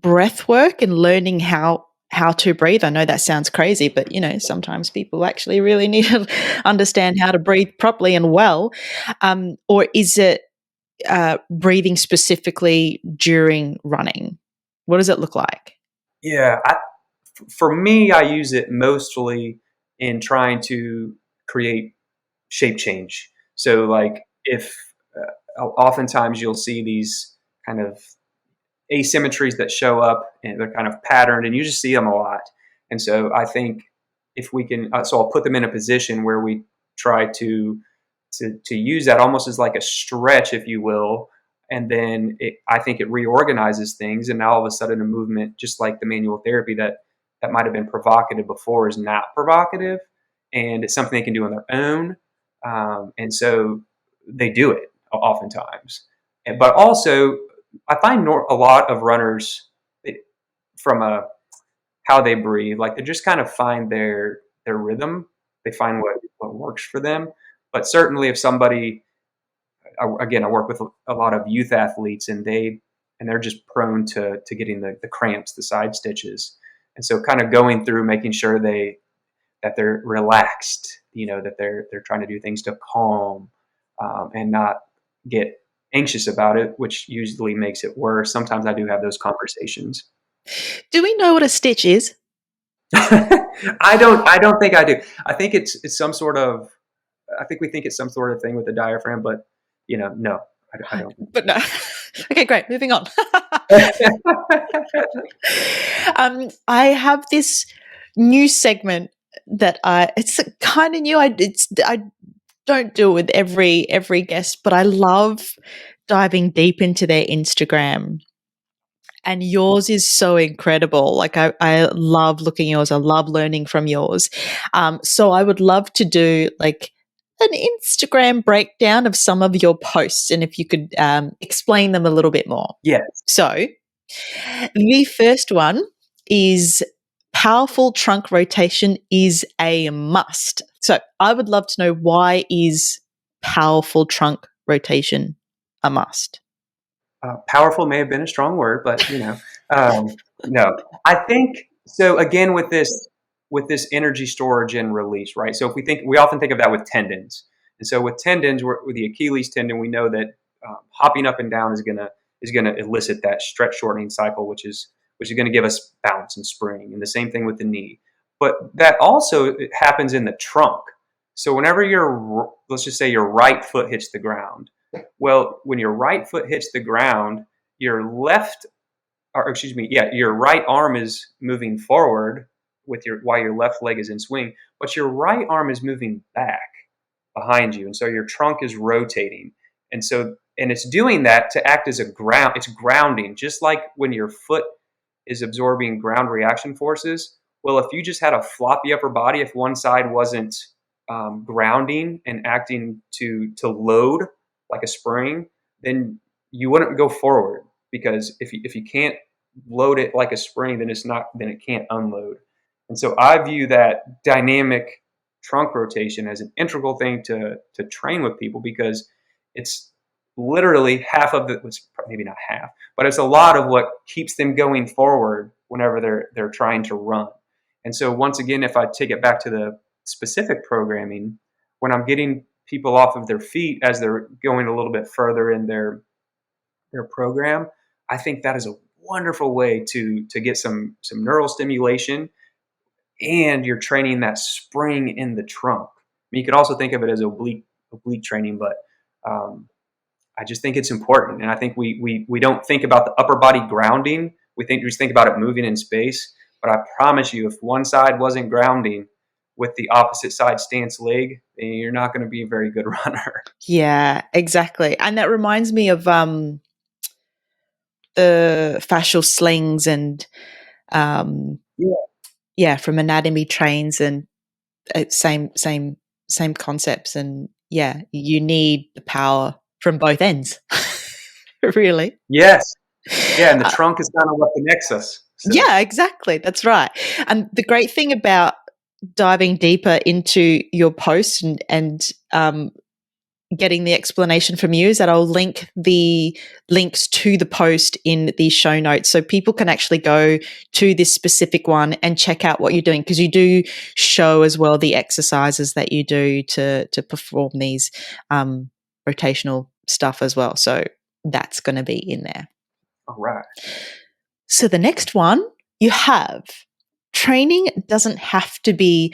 Speaker 2: breath work and learning how to breathe? I know that sounds crazy, but sometimes people actually really need to understand how to breathe properly and well. Or is it breathing specifically during running? What does it look like?
Speaker 1: Yeah, for me, I use it mostly in trying to create shape change. So, like, if oftentimes you'll see these kind of asymmetries that show up and they're kind of patterned, and you just see them a lot. And so I think if we can, so I'll put them in a position where we try to use that almost as like a stretch, if you will. And then I think it reorganizes things, and now all of a sudden a movement, just like the manual therapy that might have been provocative before, is not provocative, and it's something they can do on their own. And so they do it oftentimes. But also, I find a lot of runners, from how they breathe, like they just kind of find their rhythm. They find what works for them. But certainly, if somebody, again, I work with a lot of youth athletes, and they're just prone to getting the cramps, the side stitches, and so kind of going through making sure that they're relaxed, that they're trying to do things to calm, and not get anxious about it, which usually makes it worse. Sometimes I do have those conversations.
Speaker 2: Do we know what a stitch is?
Speaker 1: I don't think I do. I think it's some sort of, I think we think it's some sort of thing with the diaphragm, but no, I
Speaker 2: Right.
Speaker 1: don't.
Speaker 2: But no. Okay, great. Moving on. I have this new segment that it's kind of new. I don't do it with every guest, but I love diving deep into their Instagram. And yours is so incredible. Like I love looking at yours. I love learning from yours. So I would love to do like an Instagram breakdown of some of your posts, and if you could explain them a little bit more.
Speaker 1: Yes.
Speaker 2: So the first one is powerful trunk rotation is a must. So I would love to know, why is powerful trunk rotation a must?
Speaker 1: Powerful may have been a strong word, but no. I think so. Again, with this energy storage and release, right? So if we often think of that with tendons, and so with tendons, with the Achilles tendon, we know that hopping up and down is gonna elicit that stretch shortening cycle, which is going to give us balance and spring, and the same thing with the knee. But that also happens in the trunk. So whenever let's just say your right foot hits the ground, well, when your right foot hits the ground, your left, or excuse me, yeah, your right arm is moving forward while your left leg is in swing, but your right arm is moving back behind you, and so your trunk is rotating, and it's doing that to act as a ground. It's grounding, just like when your foot is absorbing ground reaction forces. Well, if you just had a floppy upper body, if one side wasn't grounding and acting to load like a spring, then you wouldn't go forward, because if you can't load it like a spring, then it can't unload. And so I view that dynamic trunk rotation as an integral thing to train with people, because it's literally half of maybe not half, but it's a lot of what keeps them going forward whenever they're trying to run. And so once again, if I take it back to the specific programming, when I'm getting people off of their feet as they're going a little bit further in their program, I think that is a wonderful way to get some neural stimulation, and you're training that spring in the trunk. I mean, you could also think of it as oblique training, but um, I just think it's important. And I think we don't think about the upper body grounding. We just think about it moving in space. But I promise you, if one side wasn't grounding with the opposite side stance leg, then you're not going to be a very good runner.
Speaker 2: Yeah, exactly. And that reminds me of the fascial slings and um,
Speaker 1: Yeah.
Speaker 2: yeah, from anatomy trains, and same concepts. And yeah, you need the power from both ends, really.
Speaker 1: Yes. Yeah. And the
Speaker 2: Uh,
Speaker 1: trunk is kind of what connects us. So,
Speaker 2: yeah, exactly. That's right. And the great thing about diving deeper into your post and getting the explanation from you is that I'll link the links to the post in the show notes so people can actually go to this specific one and check out what you're doing, because you do show as well the exercises that you do to perform these rotational stuff as well. So that's going to be in there.
Speaker 1: all right.
Speaker 2: So the next one you have, training doesn't have to be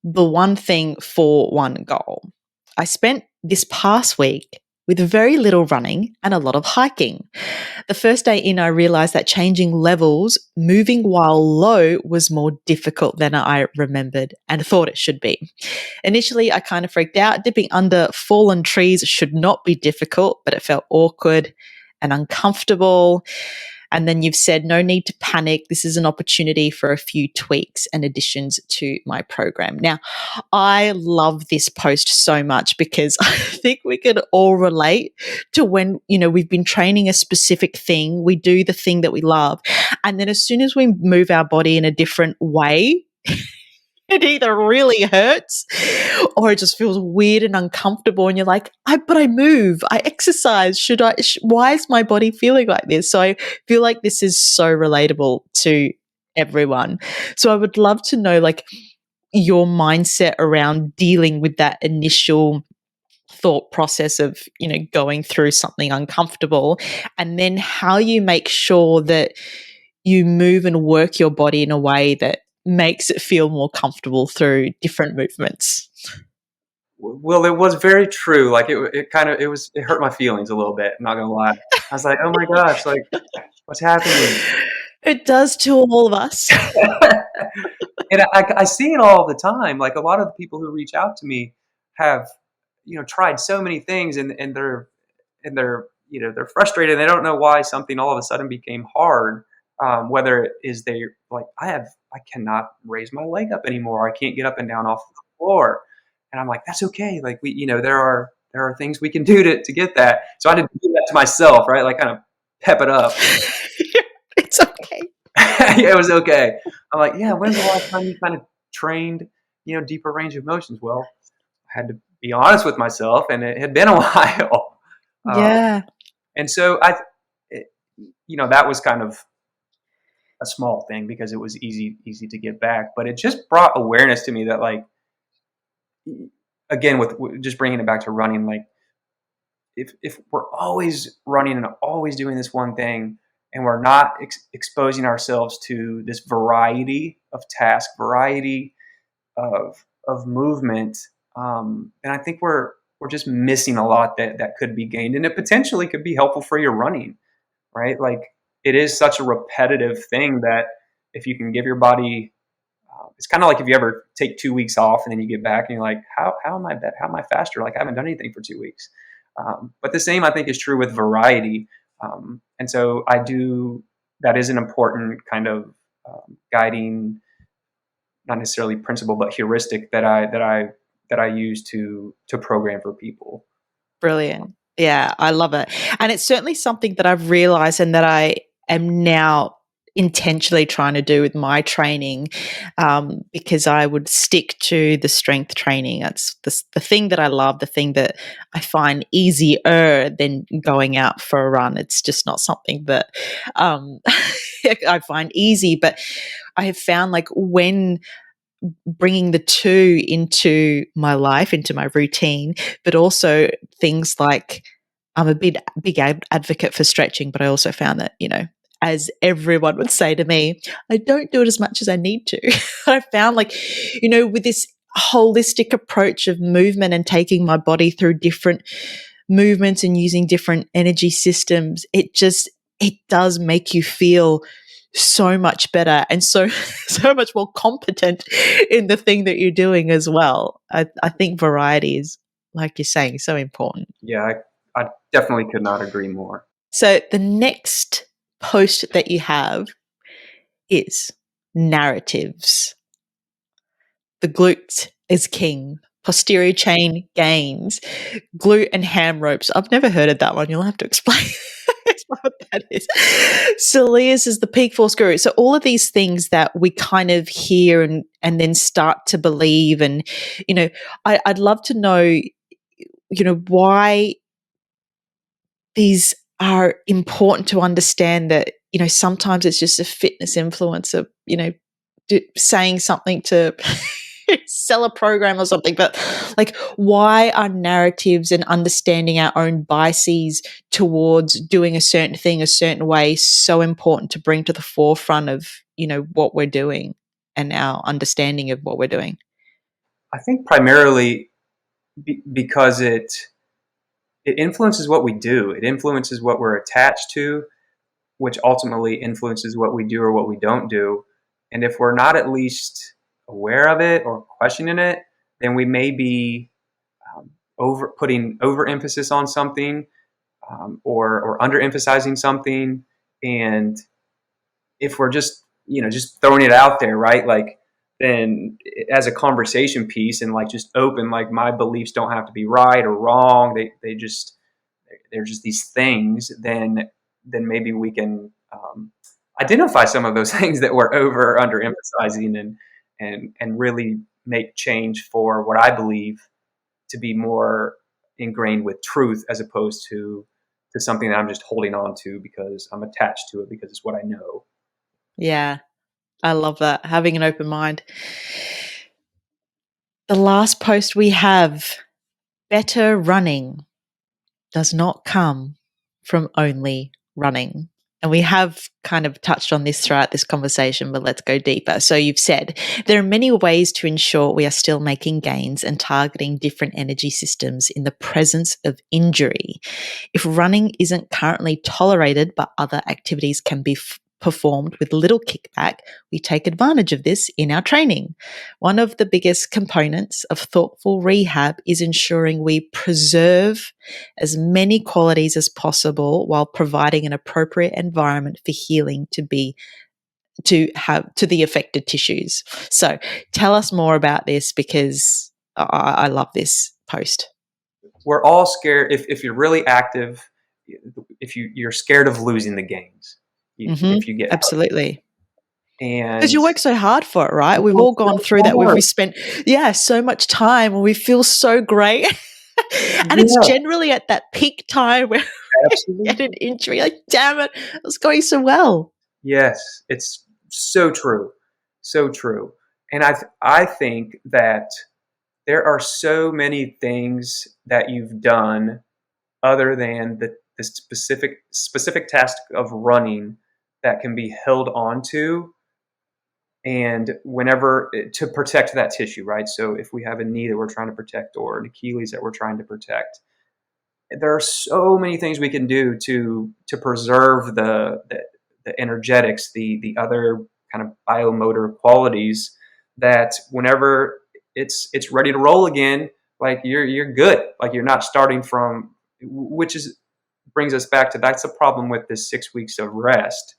Speaker 2: the one thing for one goal. I spent this past week with very little running and a lot of hiking. The first day in, I realized that changing levels, moving while low, was more difficult than I remembered and thought it should be. Initially, I kind of freaked out. Dipping under fallen trees should not be difficult, but it felt awkward and uncomfortable. And then you've said, no need to panic. This is an opportunity for a few tweaks and additions to my program. Now, I love this post so much because I think we can all relate to when, we've been training a specific thing, we do the thing that we love. And then as soon as we move our body in a different way, it either really hurts or it just feels weird and uncomfortable. And you're like, but I move, I exercise. Why is my body feeling like this? So I feel like this is so relatable to everyone. So I would love to know, like, your mindset around dealing with that initial thought process of, going through something uncomfortable, and then how you make sure that you move and work your body in a way that makes it feel more comfortable through different movements.
Speaker 1: Well, it was very true. Like it hurt my feelings a little bit. I'm not going to lie. I was like, oh my gosh, like what's happening?
Speaker 2: It does to all of us.
Speaker 1: And I see it all the time. Like a lot of the people who reach out to me have, tried so many things, and they're frustrated. They don't know why something all of a sudden became hard. Whether it is they like I cannot raise my leg up anymore. I can't get up and down off the floor, and I'm like, that's okay. Like there are things we can do to get that. So I didn't do that to myself, right? Like kind of pep it up.
Speaker 2: It's okay.
Speaker 1: Yeah, it was okay. I'm like, yeah, when's the last time you kind of trained, deeper range of motions? Well, I had to be honest with myself, and it had been a while.
Speaker 2: Yeah.
Speaker 1: And so that was kind of a small thing because it was easy to get back, but it just brought awareness to me that, like, again, with just bringing it back to running, like if we're always running and always doing this one thing, and we're not exposing ourselves to this variety of task, variety of movement, and I think we're just missing a lot that could be gained, and it potentially could be helpful for your running, right? Like it is such a repetitive thing that if you can give your body, it's kind of like if you ever take 2 weeks off and then you get back and you're like, how am I better? How am I faster? Like I haven't done anything for 2 weeks. But the same I think is true with variety, and so I do. That is an important kind of guiding, not necessarily principle, but heuristic that I use to program for people.
Speaker 2: Brilliant. Yeah, I love it. And it's certainly something that I've realized and that I am now intentionally trying to do with my training, because I would stick to the strength training. It's the thing that I love, the thing that I find easier than going out for a run. It's just not something that I find easy. But I have found, like, when bringing the two into my life, into my routine, but also things like, I'm a big advocate for stretching, but I also found that, as everyone would say to me, I don't do it as much as I need to. I found, like, with this holistic approach of movement and taking my body through different movements and using different energy systems, it does make you feel so much better and so so much more competent in the thing that you're doing as well. I think variety is, like you're saying, so important.
Speaker 1: Yeah, I definitely could not agree more.
Speaker 2: So the next post that you have is narratives. The glute is king. Posterior chain gains. Glute and ham ropes. I've never heard of that one. You'll have to explain, explain what that is. Soleus is the peak force guru. So all of these things that we kind of hear and then start to believe. And, I'd love to know, why these are important to understand that, sometimes it's just a fitness influencer, saying something to sell a program or something. But like, why are narratives and understanding our own biases towards doing a certain thing a certain way so important to bring to the forefront of, what we're doing and our understanding of what we're doing?
Speaker 1: I think primarily because it influences what we do. It influences what we're attached to, which ultimately influences what we do or what we don't do. And if we're not at least aware of it or questioning it, then we may be putting overemphasis on something, or underemphasizing something. And if we're just throwing it out there, right? Like, then as a conversation piece and like just open, like, my beliefs don't have to be right or wrong. They're just these things. Then maybe we can identify some of those things that we're over or under emphasizing, and really make change for what I believe to be more ingrained with truth, as opposed to something that I'm just holding on to because I'm attached to it because it's what I know.
Speaker 2: Yeah, I love that. Having an open mind. The last post we have: better running does not come from only running. And we have kind of touched on this throughout this conversation, but let's go deeper. So you've said there are many ways to ensure we are still making gains and targeting different energy systems in the presence of injury. If running isn't currently tolerated, but other activities can be performed with little kickback, we take advantage of this in our training. One of the biggest components of thoughtful rehab is ensuring we preserve as many qualities as possible while providing an appropriate environment for healing to the affected tissues. So tell us more about this, because I love this post.
Speaker 1: We're all scared. If you're really active, if you're scared of losing the gains, if you get hurt.
Speaker 2: Absolutely. Because
Speaker 1: And
Speaker 2: you work so hard for it, right?
Speaker 1: you
Speaker 2: We've
Speaker 1: work
Speaker 2: all gone
Speaker 1: so
Speaker 2: through that.
Speaker 1: hard.
Speaker 2: We've spent, so much time and we feel so great. And it's
Speaker 1: Yeah,
Speaker 2: generally at that peak time where we get an
Speaker 1: absolutely.
Speaker 2: injury. Like, damn it was going so well.
Speaker 1: Yes, it's so true. So true. And I think that there are so many things that you've done other than the specific task of running that can be held onto, and whenever to protect that tissue, right? So if we have a knee that we're trying to protect or an Achilles that we're trying to protect, there are so many things we can do to preserve the energetics, the other kind of biomotor qualities, that whenever it's ready to roll again, like, you're good. Like, you're not starting from, which is brings us back to, that's the problem with this 6 weeks of rest.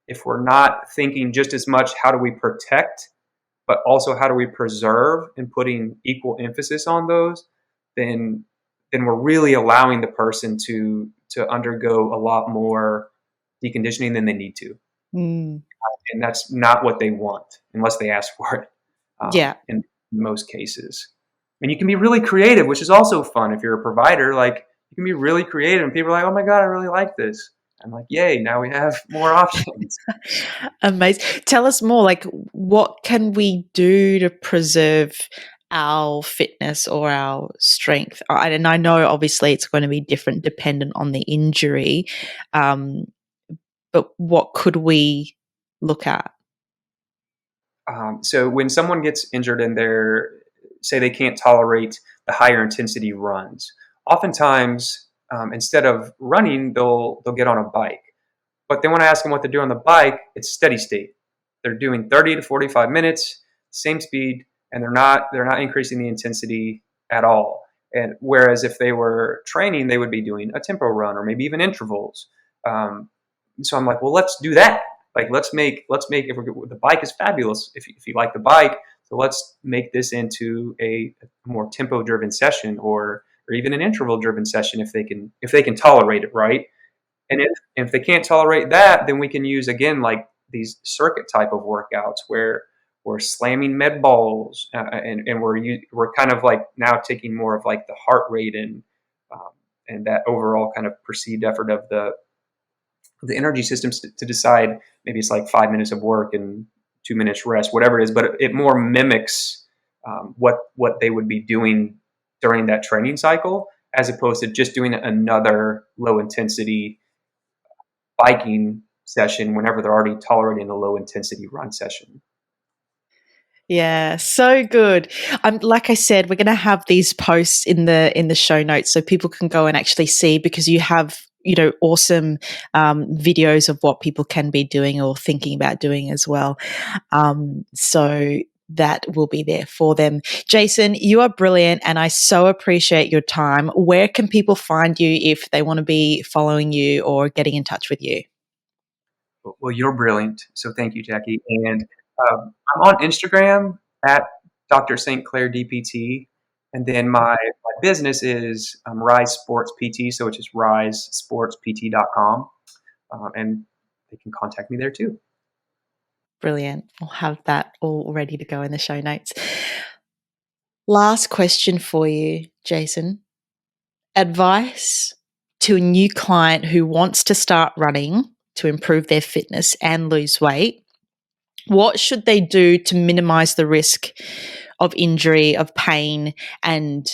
Speaker 1: If we're not thinking just as much how do we protect, but also how do we preserve, and putting equal emphasis on those, then we're really allowing the person to undergo a lot more deconditioning than they need to,
Speaker 2: Mm,
Speaker 1: and that's not what they want unless they ask for it.
Speaker 2: yeah.
Speaker 1: In most cases, and you can be really creative, which is also fun if you're a provider. Like, you can be really creative, and people are like, "Oh my god, I really like this." I'm like, "Yay! Now we have more options."
Speaker 2: Amazing. Tell us more. Like, what can we do to preserve our fitness or our strength? And I know obviously it's going to be different dependent on the injury, um, but what could we look at?
Speaker 1: So when someone gets injured and say they can't tolerate the higher intensity runs, oftentimes instead of running, they'll get on a bike. But then when I ask them what they're doing on the bike, it's steady state. They're doing 30 to 45 minutes, same speed, and they're not increasing the intensity at all. And whereas if they were training, they would be doing a tempo run or maybe even intervals. Um, so I'm like, well, let's do that. Like, let's make if the bike is fabulous. If you like the bike, so let's make this into a more tempo driven session, or even an interval driven session if they can tolerate it, right? And if they can't tolerate that, then we can use again like these circuit type of workouts where we're slamming med balls, and we're kind of like now taking more of like the heart rate um, and that overall kind of perceived effort of the energy systems to decide maybe it's like 5 minutes of work and 2 minutes rest, whatever it is, but it more mimics what they would be doing during that training cycle, as opposed to just doing another low intensity biking session whenever they're already tolerating a low intensity run session.
Speaker 2: Yeah, so good. Like I said, we're going to have these posts in the show notes so people can go and actually see, because you have awesome videos of what people can be doing or thinking about doing as well. So that will be there for them. Jason, you are brilliant, and I so appreciate your time. Where can people find you if they want to be following you or getting in touch with you?
Speaker 1: Well, you're brilliant. So thank you, Jackie. And I'm on Instagram at Dr. St.Clair DPT. And then my business is Rise Sports PT. So it's just risesportspt.com. And they can contact me there too.
Speaker 2: Brilliant. I'll have that all ready to go in the show notes. Last question for you, Jason. Advice to a new client who wants to start running to improve their fitness and lose weight. What should they do to minimize the risk of injury, of pain, and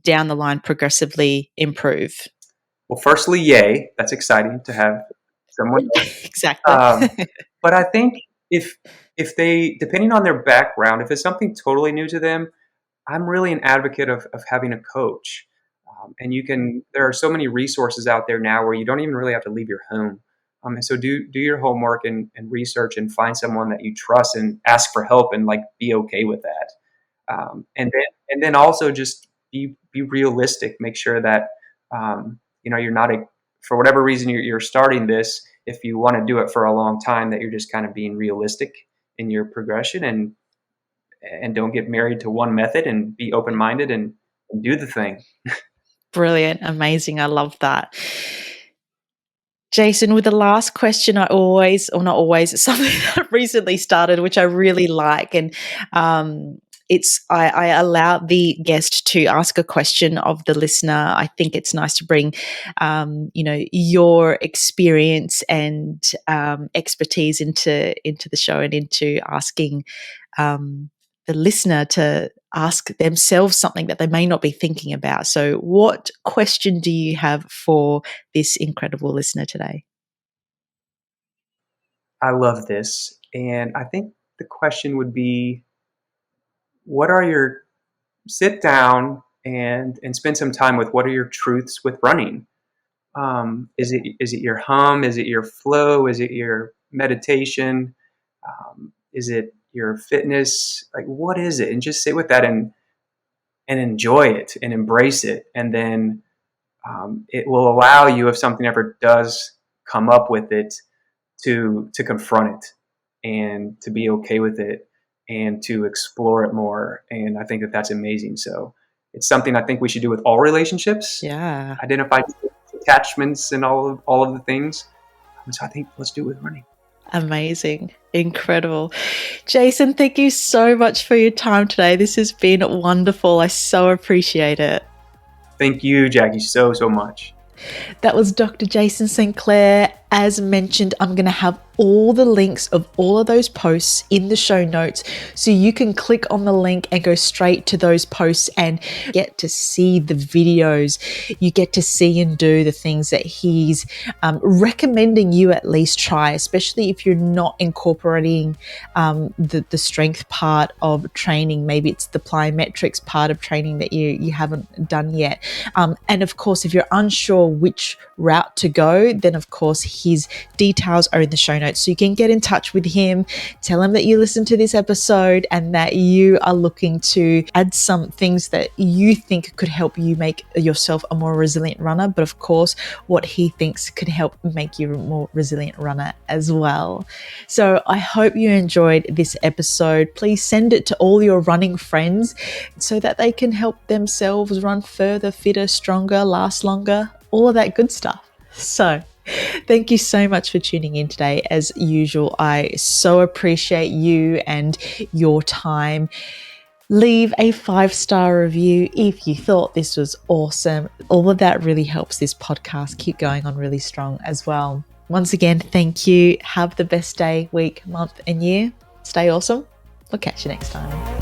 Speaker 2: down the line progressively improve?
Speaker 1: Well, firstly, yay. That's exciting to have someone else.
Speaker 2: Exactly.
Speaker 1: But I think if if they, depending on their background, if it's something totally new to them, I'm really an advocate of having a coach. And there are so many resources out there now where you don't even really have to leave your home. And so do your homework and research and find someone that you trust and ask for help and like be okay with that. And then also just be realistic. Make sure that you're not for whatever reason you're starting this. If you want to do it for a long time, that you're just kind of being realistic in your progression, and don't get married to one method, and be open minded and do the thing.
Speaker 2: Brilliant. Amazing. I love that. Jason, with the last question, I always, or not always, it's something that I've recently started, which I really like. And I allow the guest to ask a question of the listener. I think it's nice to bring, your experience and expertise into the show, and into asking the listener to ask themselves something that they may not be thinking about. So, what question do you have for this incredible listener today?
Speaker 1: I love this, and I think the question would be, what are your sit down and spend some time with what are your truths with running? Is it your hum? Is it your flow? Is it your meditation? Is it your fitness? Like, what is it? And just sit with that and enjoy it and embrace it. And then it will allow you, if something ever does come up with it, to confront it and to be okay with it and to explore it more. And I think that that's amazing. So it's something I think we should do with all relationships.
Speaker 2: Yeah.
Speaker 1: Identify attachments and all of the things. So I think let's do it with running.
Speaker 2: Amazing. Incredible. Jason, thank you so much for your time today. This has been wonderful. I so appreciate it.
Speaker 1: Thank you, Jackie, so much.
Speaker 2: That was Dr. Jason St.Clair, As mentioned, I'm going to have all the links of all of those posts in the show notes, so you can click on the link and go straight to those posts and get to see the videos. You get to see and do the things that he's recommending you at least try, especially if you're not incorporating the strength part of training. Maybe it's the plyometrics part of training that you haven't done yet. And of course, if you're unsure which route to go, then of course his details are in the show notes. So you can get in touch with him, tell him that you listened to this episode and that you are looking to add some things that you think could help you make yourself a more resilient runner. But of course, what he thinks could help make you a more resilient runner as well. So I hope you enjoyed this episode. Please send it to all your running friends so that they can help themselves run further, fitter, stronger, last longer, all of that good stuff. So thank you so much for tuning in today. As usual, I so appreciate you and your time. Leave a 5-star review if you thought this was awesome. All of that really helps this podcast keep going on really strong as well. Once again, thank you. Have the best day, week, month, and year. Stay awesome. We'll catch you next time.